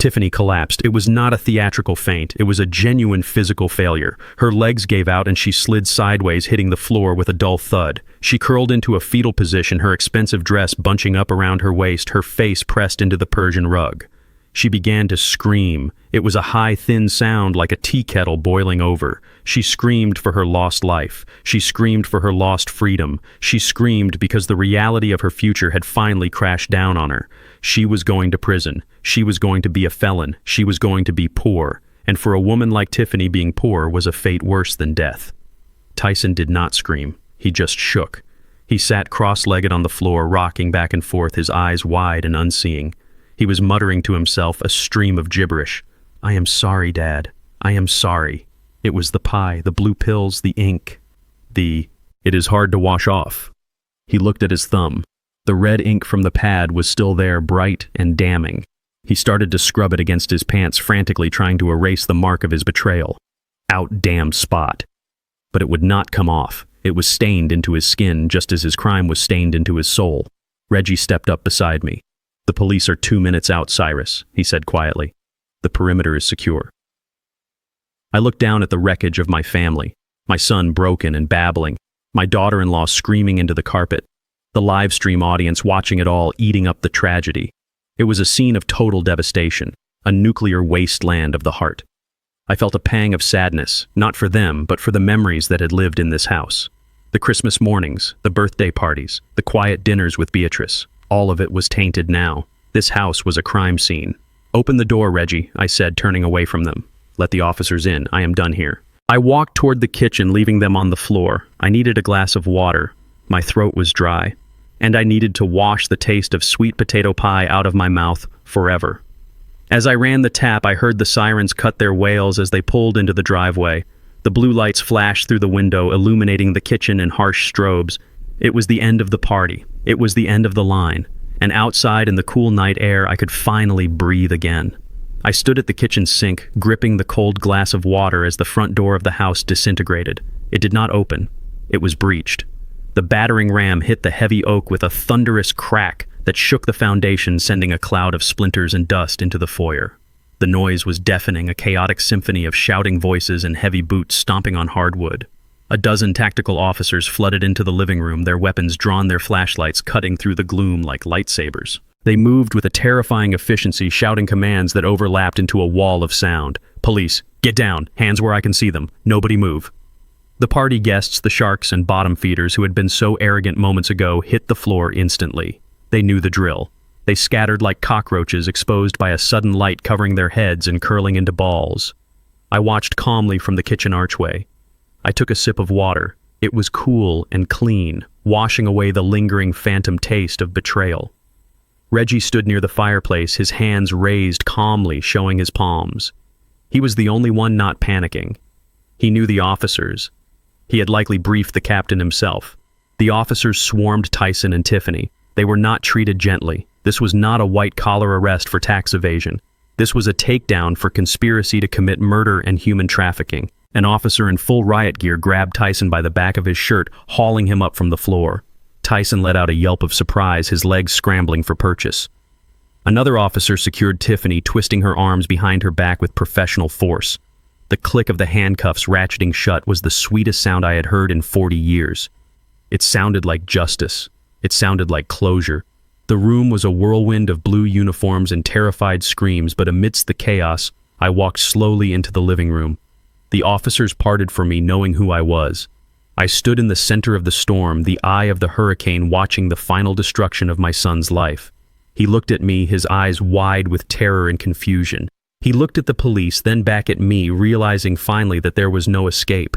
Tiffany collapsed. It was not a theatrical faint. It was a genuine physical failure. Her legs gave out and she slid sideways, hitting the floor with a dull thud. She curled into a fetal position, her expensive dress bunching up around her waist, her face pressed into the Persian rug. She began to scream. It was a high, thin sound like a tea kettle boiling over. She screamed for her lost life. She screamed for her lost freedom. She screamed because the reality of her future had finally crashed down on her. She was going to prison. She was going to be a felon. She was going to be poor. And for a woman like Tiffany, being poor was a fate worse than death. Tyson did not scream. He just shook. He sat cross-legged on the floor, rocking back and forth, his eyes wide and unseeing. He was muttering to himself a stream of gibberish. "I am sorry, Dad. I am sorry." It was the pie, the blue pills, the ink. It is hard to wash off. He looked at his thumb. The red ink from the pad was still there, bright and damning. He started to scrub it against his pants, frantically trying to erase the mark of his betrayal. Out-damned spot. But it would not come off. It was stained into his skin, just as his crime was stained into his soul. Reggie stepped up beside me. "The police are 2 minutes out, Cyrus," he said quietly. "The perimeter is secure." I looked down at the wreckage of my family, my son broken and babbling, my daughter-in-law screaming into the carpet, the live stream audience watching it all, eating up the tragedy. It was a scene of total devastation, a nuclear wasteland of the heart. I felt a pang of sadness, not for them, but for the memories that had lived in this house. The Christmas mornings, the birthday parties, the quiet dinners with Beatrice. All of it was tainted now. This house was a crime scene. "Open the door, Reggie," I said, turning away from them. "Let the officers in. I am done here." I walked toward the kitchen, leaving them on the floor. I needed a glass of water. My throat was dry. And I needed to wash the taste of sweet potato pie out of my mouth forever. As I ran the tap, I heard the sirens cut their wails as they pulled into the driveway. The blue lights flashed through the window, illuminating the kitchen in harsh strobes. It was the end of the party. It was the end of the line. And outside in the cool night air, I could finally breathe again. I stood at the kitchen sink, gripping the cold glass of water as the front door of the house disintegrated. It did not open. It was breached. The battering ram hit the heavy oak with a thunderous crack that shook the foundation, sending a cloud of splinters and dust into the foyer. The noise was deafening, a chaotic symphony of shouting voices and heavy boots stomping on hardwood. A dozen tactical officers flooded into the living room, their weapons drawn, their flashlights cutting through the gloom like lightsabers. They moved with a terrifying efficiency, shouting commands that overlapped into a wall of sound. "Police, get down, hands where I can see them, nobody move." The party guests, the sharks and bottom feeders who had been so arrogant moments ago, hit the floor instantly. They knew the drill. They scattered like cockroaches exposed by a sudden light covering their heads and curling into balls. I watched calmly from the kitchen archway. I took a sip of water. It was cool and clean, washing away the lingering phantom taste of betrayal. Reggie stood near the fireplace, his hands raised calmly, showing his palms. He was the only one not panicking. He knew the officers. He had likely briefed the captain himself. The officers swarmed Tyson and Tiffany. They were not treated gently. This was not a white-collar arrest for tax evasion. This was a takedown for conspiracy to commit murder and human trafficking. An officer in full riot gear grabbed Tyson by the back of his shirt, hauling him up from the floor. Tyson let out a yelp of surprise, his legs scrambling for purchase. Another officer secured Tiffany, twisting her arms behind her back with professional force. The click of the handcuffs ratcheting shut was the sweetest sound I had heard in 40 years. It sounded like justice. It sounded like closure. The room was a whirlwind of blue uniforms and terrified screams, but amidst the chaos, I walked slowly into the living room. The officers parted for me, knowing who I was. I stood in the center of the storm, the eye of the hurricane, watching the final destruction of my son's life. He looked at me, his eyes wide with terror and confusion. He looked at the police, then back at me, realizing finally that there was no escape.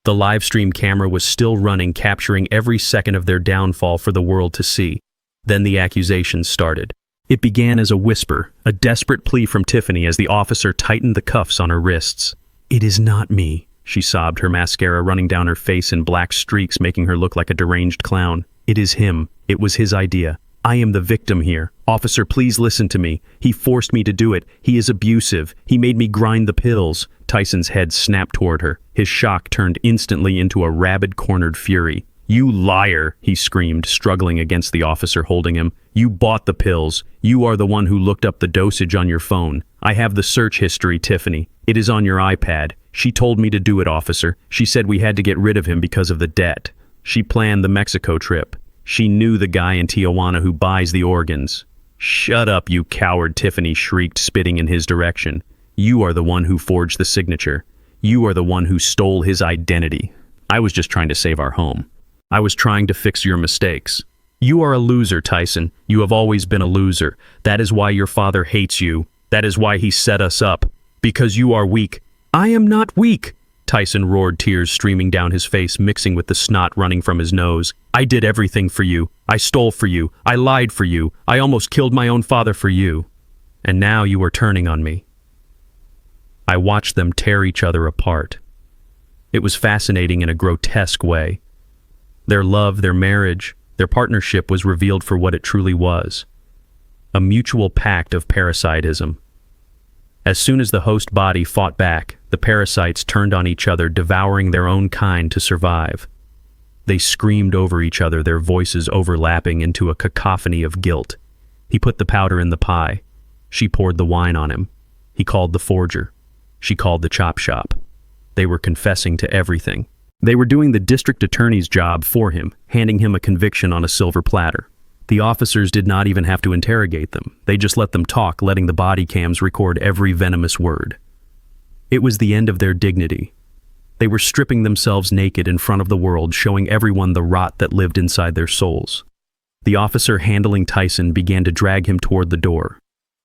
The live stream camera was still running, capturing every second of their downfall for the world to see. Then the accusations started. It began as a whisper, a desperate plea from Tiffany as the officer tightened the cuffs on her wrists. "It is not me," she sobbed, her mascara running down her face in black streaks, making her look like a deranged clown. "It is him. It was his idea. I am the victim here. Officer, please listen to me. He forced me to do it. He is abusive. He made me grind the pills." Tyson's head snapped toward her. His shock turned instantly into a rabid, cornered fury. "You liar," he screamed, struggling against the officer holding him. "You bought the pills. You are the one who looked up the dosage on your phone. I have the search history, Tiffany. It is on your iPad. She told me to do it, officer. She said we had to get rid of him because of the debt. She planned the Mexico trip. She knew the guy in Tijuana who buys the organs. Shut up, you coward, Tiffany shrieked, spitting in his direction. You are the one who forged the signature. You are the one who stole his identity. I was just trying to save our home. I was trying to fix your mistakes. You are a loser, Tyson. You have always been a loser. That is why your father hates you. That is why he set us up. Because you are weak. I am not weak, Tyson roared, tears streaming down his face, mixing with the snot running from his nose. I did everything for you. I stole for you. I lied for you. I almost killed my own father for you. And now you are turning on me. I watched them tear each other apart. It was fascinating in a grotesque way. Their love, their marriage, their partnership was revealed for what it truly was. A mutual pact of parasitism. As soon as the host body fought back, the parasites turned on each other, devouring their own kind to survive. They screamed over each other, their voices overlapping into a cacophony of guilt. He put the powder in the pie. She poured the wine on him. He called the forger. She called the chop shop. They were confessing to everything. They were doing the district attorney's job for him, handing him a conviction on a silver platter. The officers did not even have to interrogate them. They just let them talk, letting the body cams record every venomous word. It was the end of their dignity. They were stripping themselves naked in front of the world, showing everyone the rot that lived inside their souls. The officer handling Tyson began to drag him toward the door.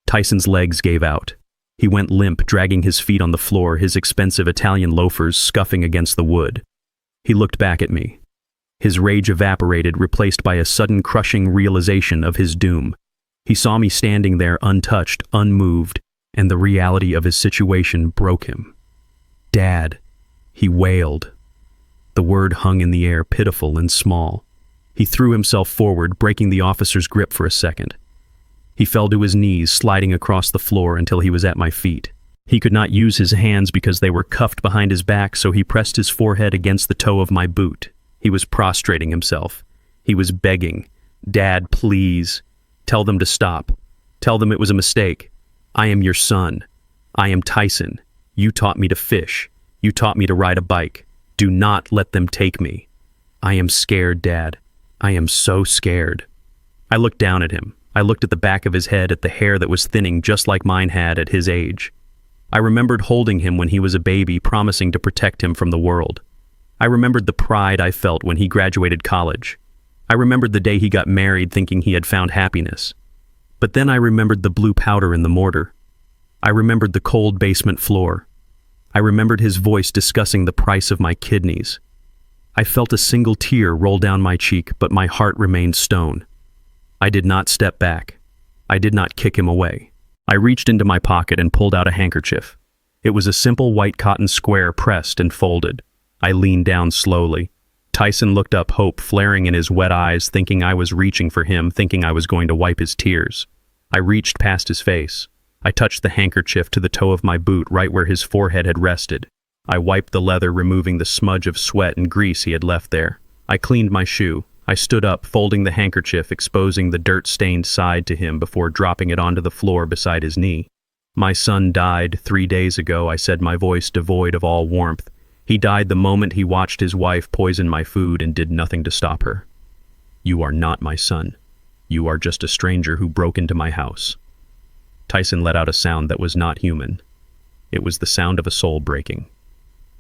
Tyson's legs gave out. He went limp, dragging his feet on the floor, his expensive Italian loafers scuffing against the wood. He looked back at me. His rage evaporated, replaced by a sudden crushing realization of his doom. He saw me standing there untouched, unmoved, and the reality of his situation broke him. Dad, he wailed. The word hung in the air, pitiful and small. He threw himself forward, breaking the officer's grip for a second. He fell to his knees, sliding across the floor until he was at my feet. He could not use his hands because they were cuffed behind his back, so he pressed his forehead against the toe of my boot. He was prostrating himself. He was begging, Dad, please. Tell them to stop. Tell them it was a mistake. I am your son. I am Tyson. You taught me to fish. You taught me to ride a bike. Do not let them take me. I am scared, Dad. I am so scared. I looked down at him. I looked at the back of his head, at the hair that was thinning just like mine had at his age. I remembered holding him when he was a baby, promising to protect him from the world. I remembered the pride I felt when he graduated college. I remembered the day he got married, thinking he had found happiness. But then I remembered the blue powder in the mortar. I remembered the cold basement floor. I remembered his voice discussing the price of my kidneys. I felt a single tear roll down my cheek, but my heart remained stone. I did not step back. I did not kick him away. I reached into my pocket and pulled out a handkerchief. It was a simple white cotton square pressed and folded. I leaned down slowly. Tyson looked up, hope flaring in his wet eyes, thinking I was reaching for him, thinking I was going to wipe his tears. I reached past his face. I touched the handkerchief to the toe of my boot, right where his forehead had rested. I wiped the leather, removing the smudge of sweat and grease he had left there. I cleaned my shoe. I stood up, folding the handkerchief, exposing the dirt-stained side to him before dropping it onto the floor beside his knee. My son died 3 days ago, I said, my voice devoid of all warmth. He died the moment he watched his wife poison my food and did nothing to stop her. You are not my son. You are just a stranger who broke into my house. Tyson let out a sound that was not human. It was the sound of a soul breaking.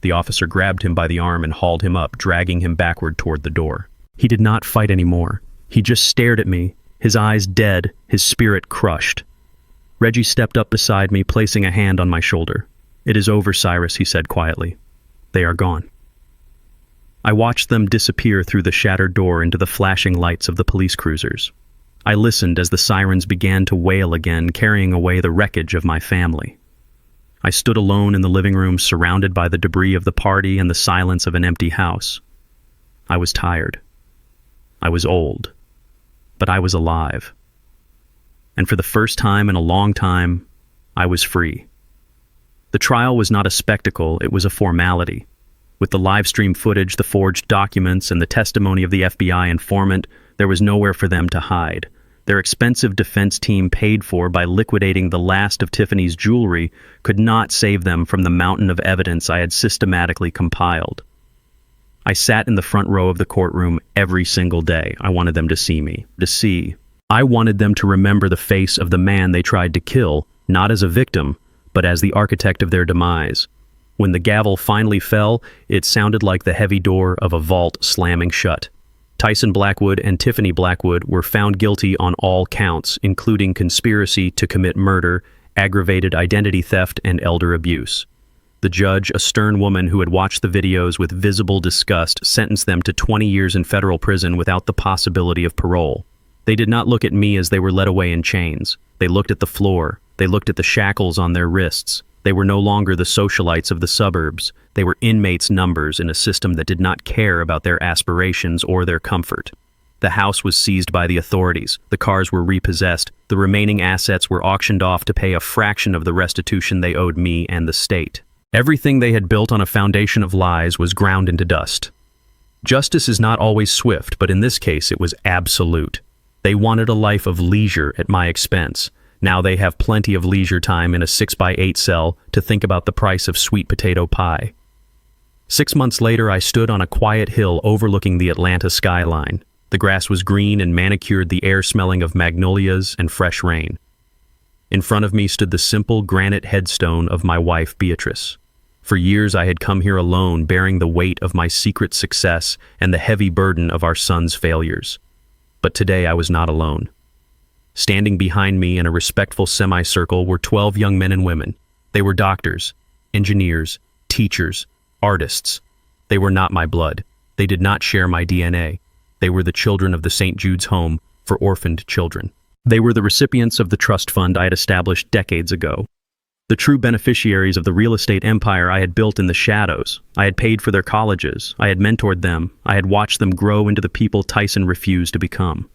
The officer grabbed him by the arm and hauled him up, dragging him backward toward the door. He did not fight anymore. He just stared at me, his eyes dead, his spirit crushed. Reggie stepped up beside me, placing a hand on my shoulder. It is over, Cyrus, he said quietly. They are gone. I watched them disappear through the shattered door into the flashing lights of the police cruisers. I listened as the sirens began to wail again, carrying away the wreckage of my family. I stood alone in the living room, surrounded by the debris of the party and the silence of an empty house. I was tired. I was old. But I was alive. And for the first time in a long time, I was free. The trial was not a spectacle, it was a formality. With the live stream footage, the forged documents, and the testimony of the FBI informant, there was nowhere for them to hide. Their expensive defense team paid for by liquidating the last of Tiffany's jewelry could not save them from the mountain of evidence I had systematically compiled. I sat in the front row of the courtroom every single day. I wanted them to see me, I wanted them to remember the face of the man they tried to kill, not as a victim, but as the architect of their demise. When the gavel finally fell, it sounded like the heavy door of a vault slamming shut. Tyson Blackwood and Tiffany Blackwood were found guilty on all counts, including conspiracy to commit murder, aggravated identity theft, and elder abuse. The judge, a stern woman who had watched the videos with visible disgust, sentenced them to 20 years in federal prison without the possibility of parole. They did not look at me as they were led away in chains. They looked at the floor. They looked at the shackles on their wrists. They were no longer the socialites of the suburbs. They were inmates' numbers in a system that did not care about their aspirations or their comfort. The house was seized by the authorities. The cars were repossessed. The remaining assets were auctioned off to pay a fraction of the restitution they owed me and the state. Everything they had built on a foundation of lies was ground into dust. Justice is not always swift, but in this case it was absolute. They wanted a life of leisure at my expense. Now they have plenty of leisure time in a 6x8 cell to think about the price of sweet potato pie. 6 months later, I stood on a quiet hill overlooking the Atlanta skyline. The grass was green and manicured, the air smelling of magnolias and fresh rain. In front of me stood the simple granite headstone of my wife, Beatrice. For years I had come here alone, bearing the weight of my secret success and the heavy burden of our son's failures. But today I was not alone. Standing behind me in a respectful semicircle were 12 young men and women. They were doctors, engineers, teachers, artists. They were not my blood. They did not share my DNA. They were the children of the St. Jude's Home for Orphaned Children. They were the recipients of the trust fund I had established decades ago. The true beneficiaries of the real estate empire I had built in the shadows. I had paid for their colleges. I had mentored them. I had watched them grow into the people Tyson refused to become.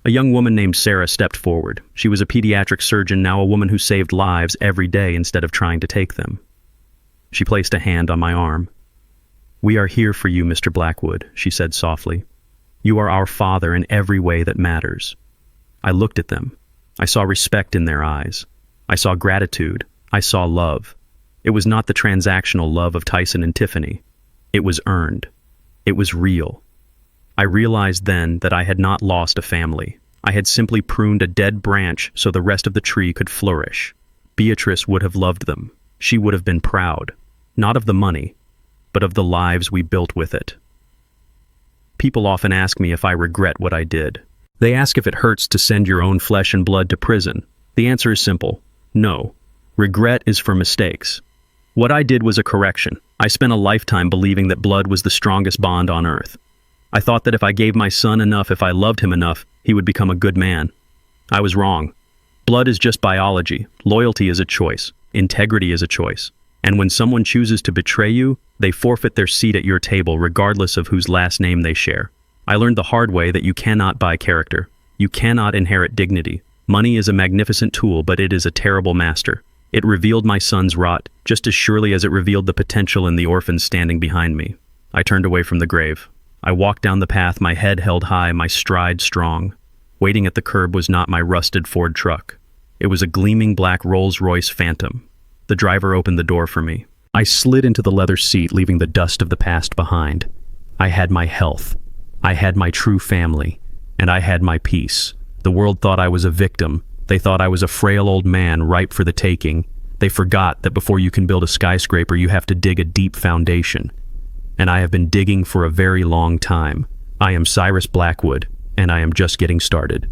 A young woman named Sarah stepped forward. She was a pediatric surgeon, now a woman who saved lives every day instead of trying to take them. She placed a hand on my arm. "We are here for you, Mr. Blackwood," she said softly. "You are our father in every way that matters." I looked at them. I saw respect in their eyes. I saw gratitude. I saw love. It was not the transactional love of Tyson and Tiffany. It was earned. It was real. I realized then that I had not lost a family. I had simply pruned a dead branch so the rest of the tree could flourish. Beatrice would have loved them. She would have been proud, not of the money, but of the lives we built with it. People often ask me if I regret what I did. They ask if it hurts to send your own flesh and blood to prison. The answer is simple. No. Regret is for mistakes. What I did was a correction. I spent a lifetime believing that blood was the strongest bond on earth. I thought that if I gave my son enough, if I loved him enough, he would become a good man. I was wrong. Blood is just biology. Loyalty is a choice. Integrity is a choice. And when someone chooses to betray you, they forfeit their seat at your table regardless of whose last name they share. I learned the hard way that you cannot buy character. You cannot inherit dignity. Money is a magnificent tool, but it is a terrible master. It revealed my son's rot, just as surely as it revealed the potential in the orphans standing behind me. I turned away from the grave. I walked down the path, my head held high, my stride strong. Waiting at the curb was not my rusted Ford truck. It was a gleaming black Rolls-Royce Phantom. The driver opened the door for me. I slid into the leather seat, leaving the dust of the past behind. I had my health. I had my true family. And I had my peace. The world thought I was a victim. They thought I was a frail old man ripe for the taking. They forgot that before you can build a skyscraper, you have to dig a deep foundation. And I have been digging for a very long time. I am Cyrus Blackwood, and I am just getting started.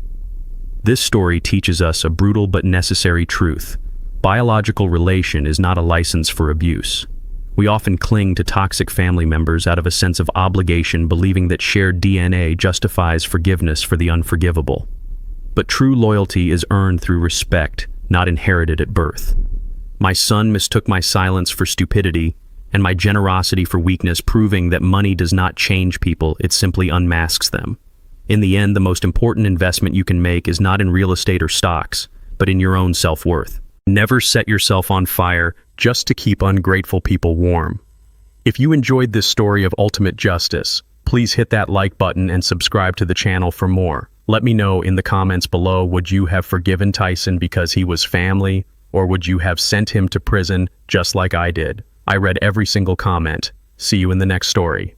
This story teaches us a brutal but necessary truth. Biological relation is not a license for abuse. We often cling to toxic family members out of a sense of obligation, believing that shared DNA justifies forgiveness for the unforgivable. But true loyalty is earned through respect, not inherited at birth. My son mistook my silence for stupidity, and my generosity for weakness, proving that money does not change people, it simply unmasks them. In the end, the most important investment you can make is not in real estate or stocks, but in your own self-worth. Never set yourself on fire just to keep ungrateful people warm. If you enjoyed this story of ultimate justice, please hit that like button and subscribe to the channel for more. Let me know in the comments below, would you have forgiven Tyson because he was family, or would you have sent him to prison just like I did? I read every single comment. See you in the next story.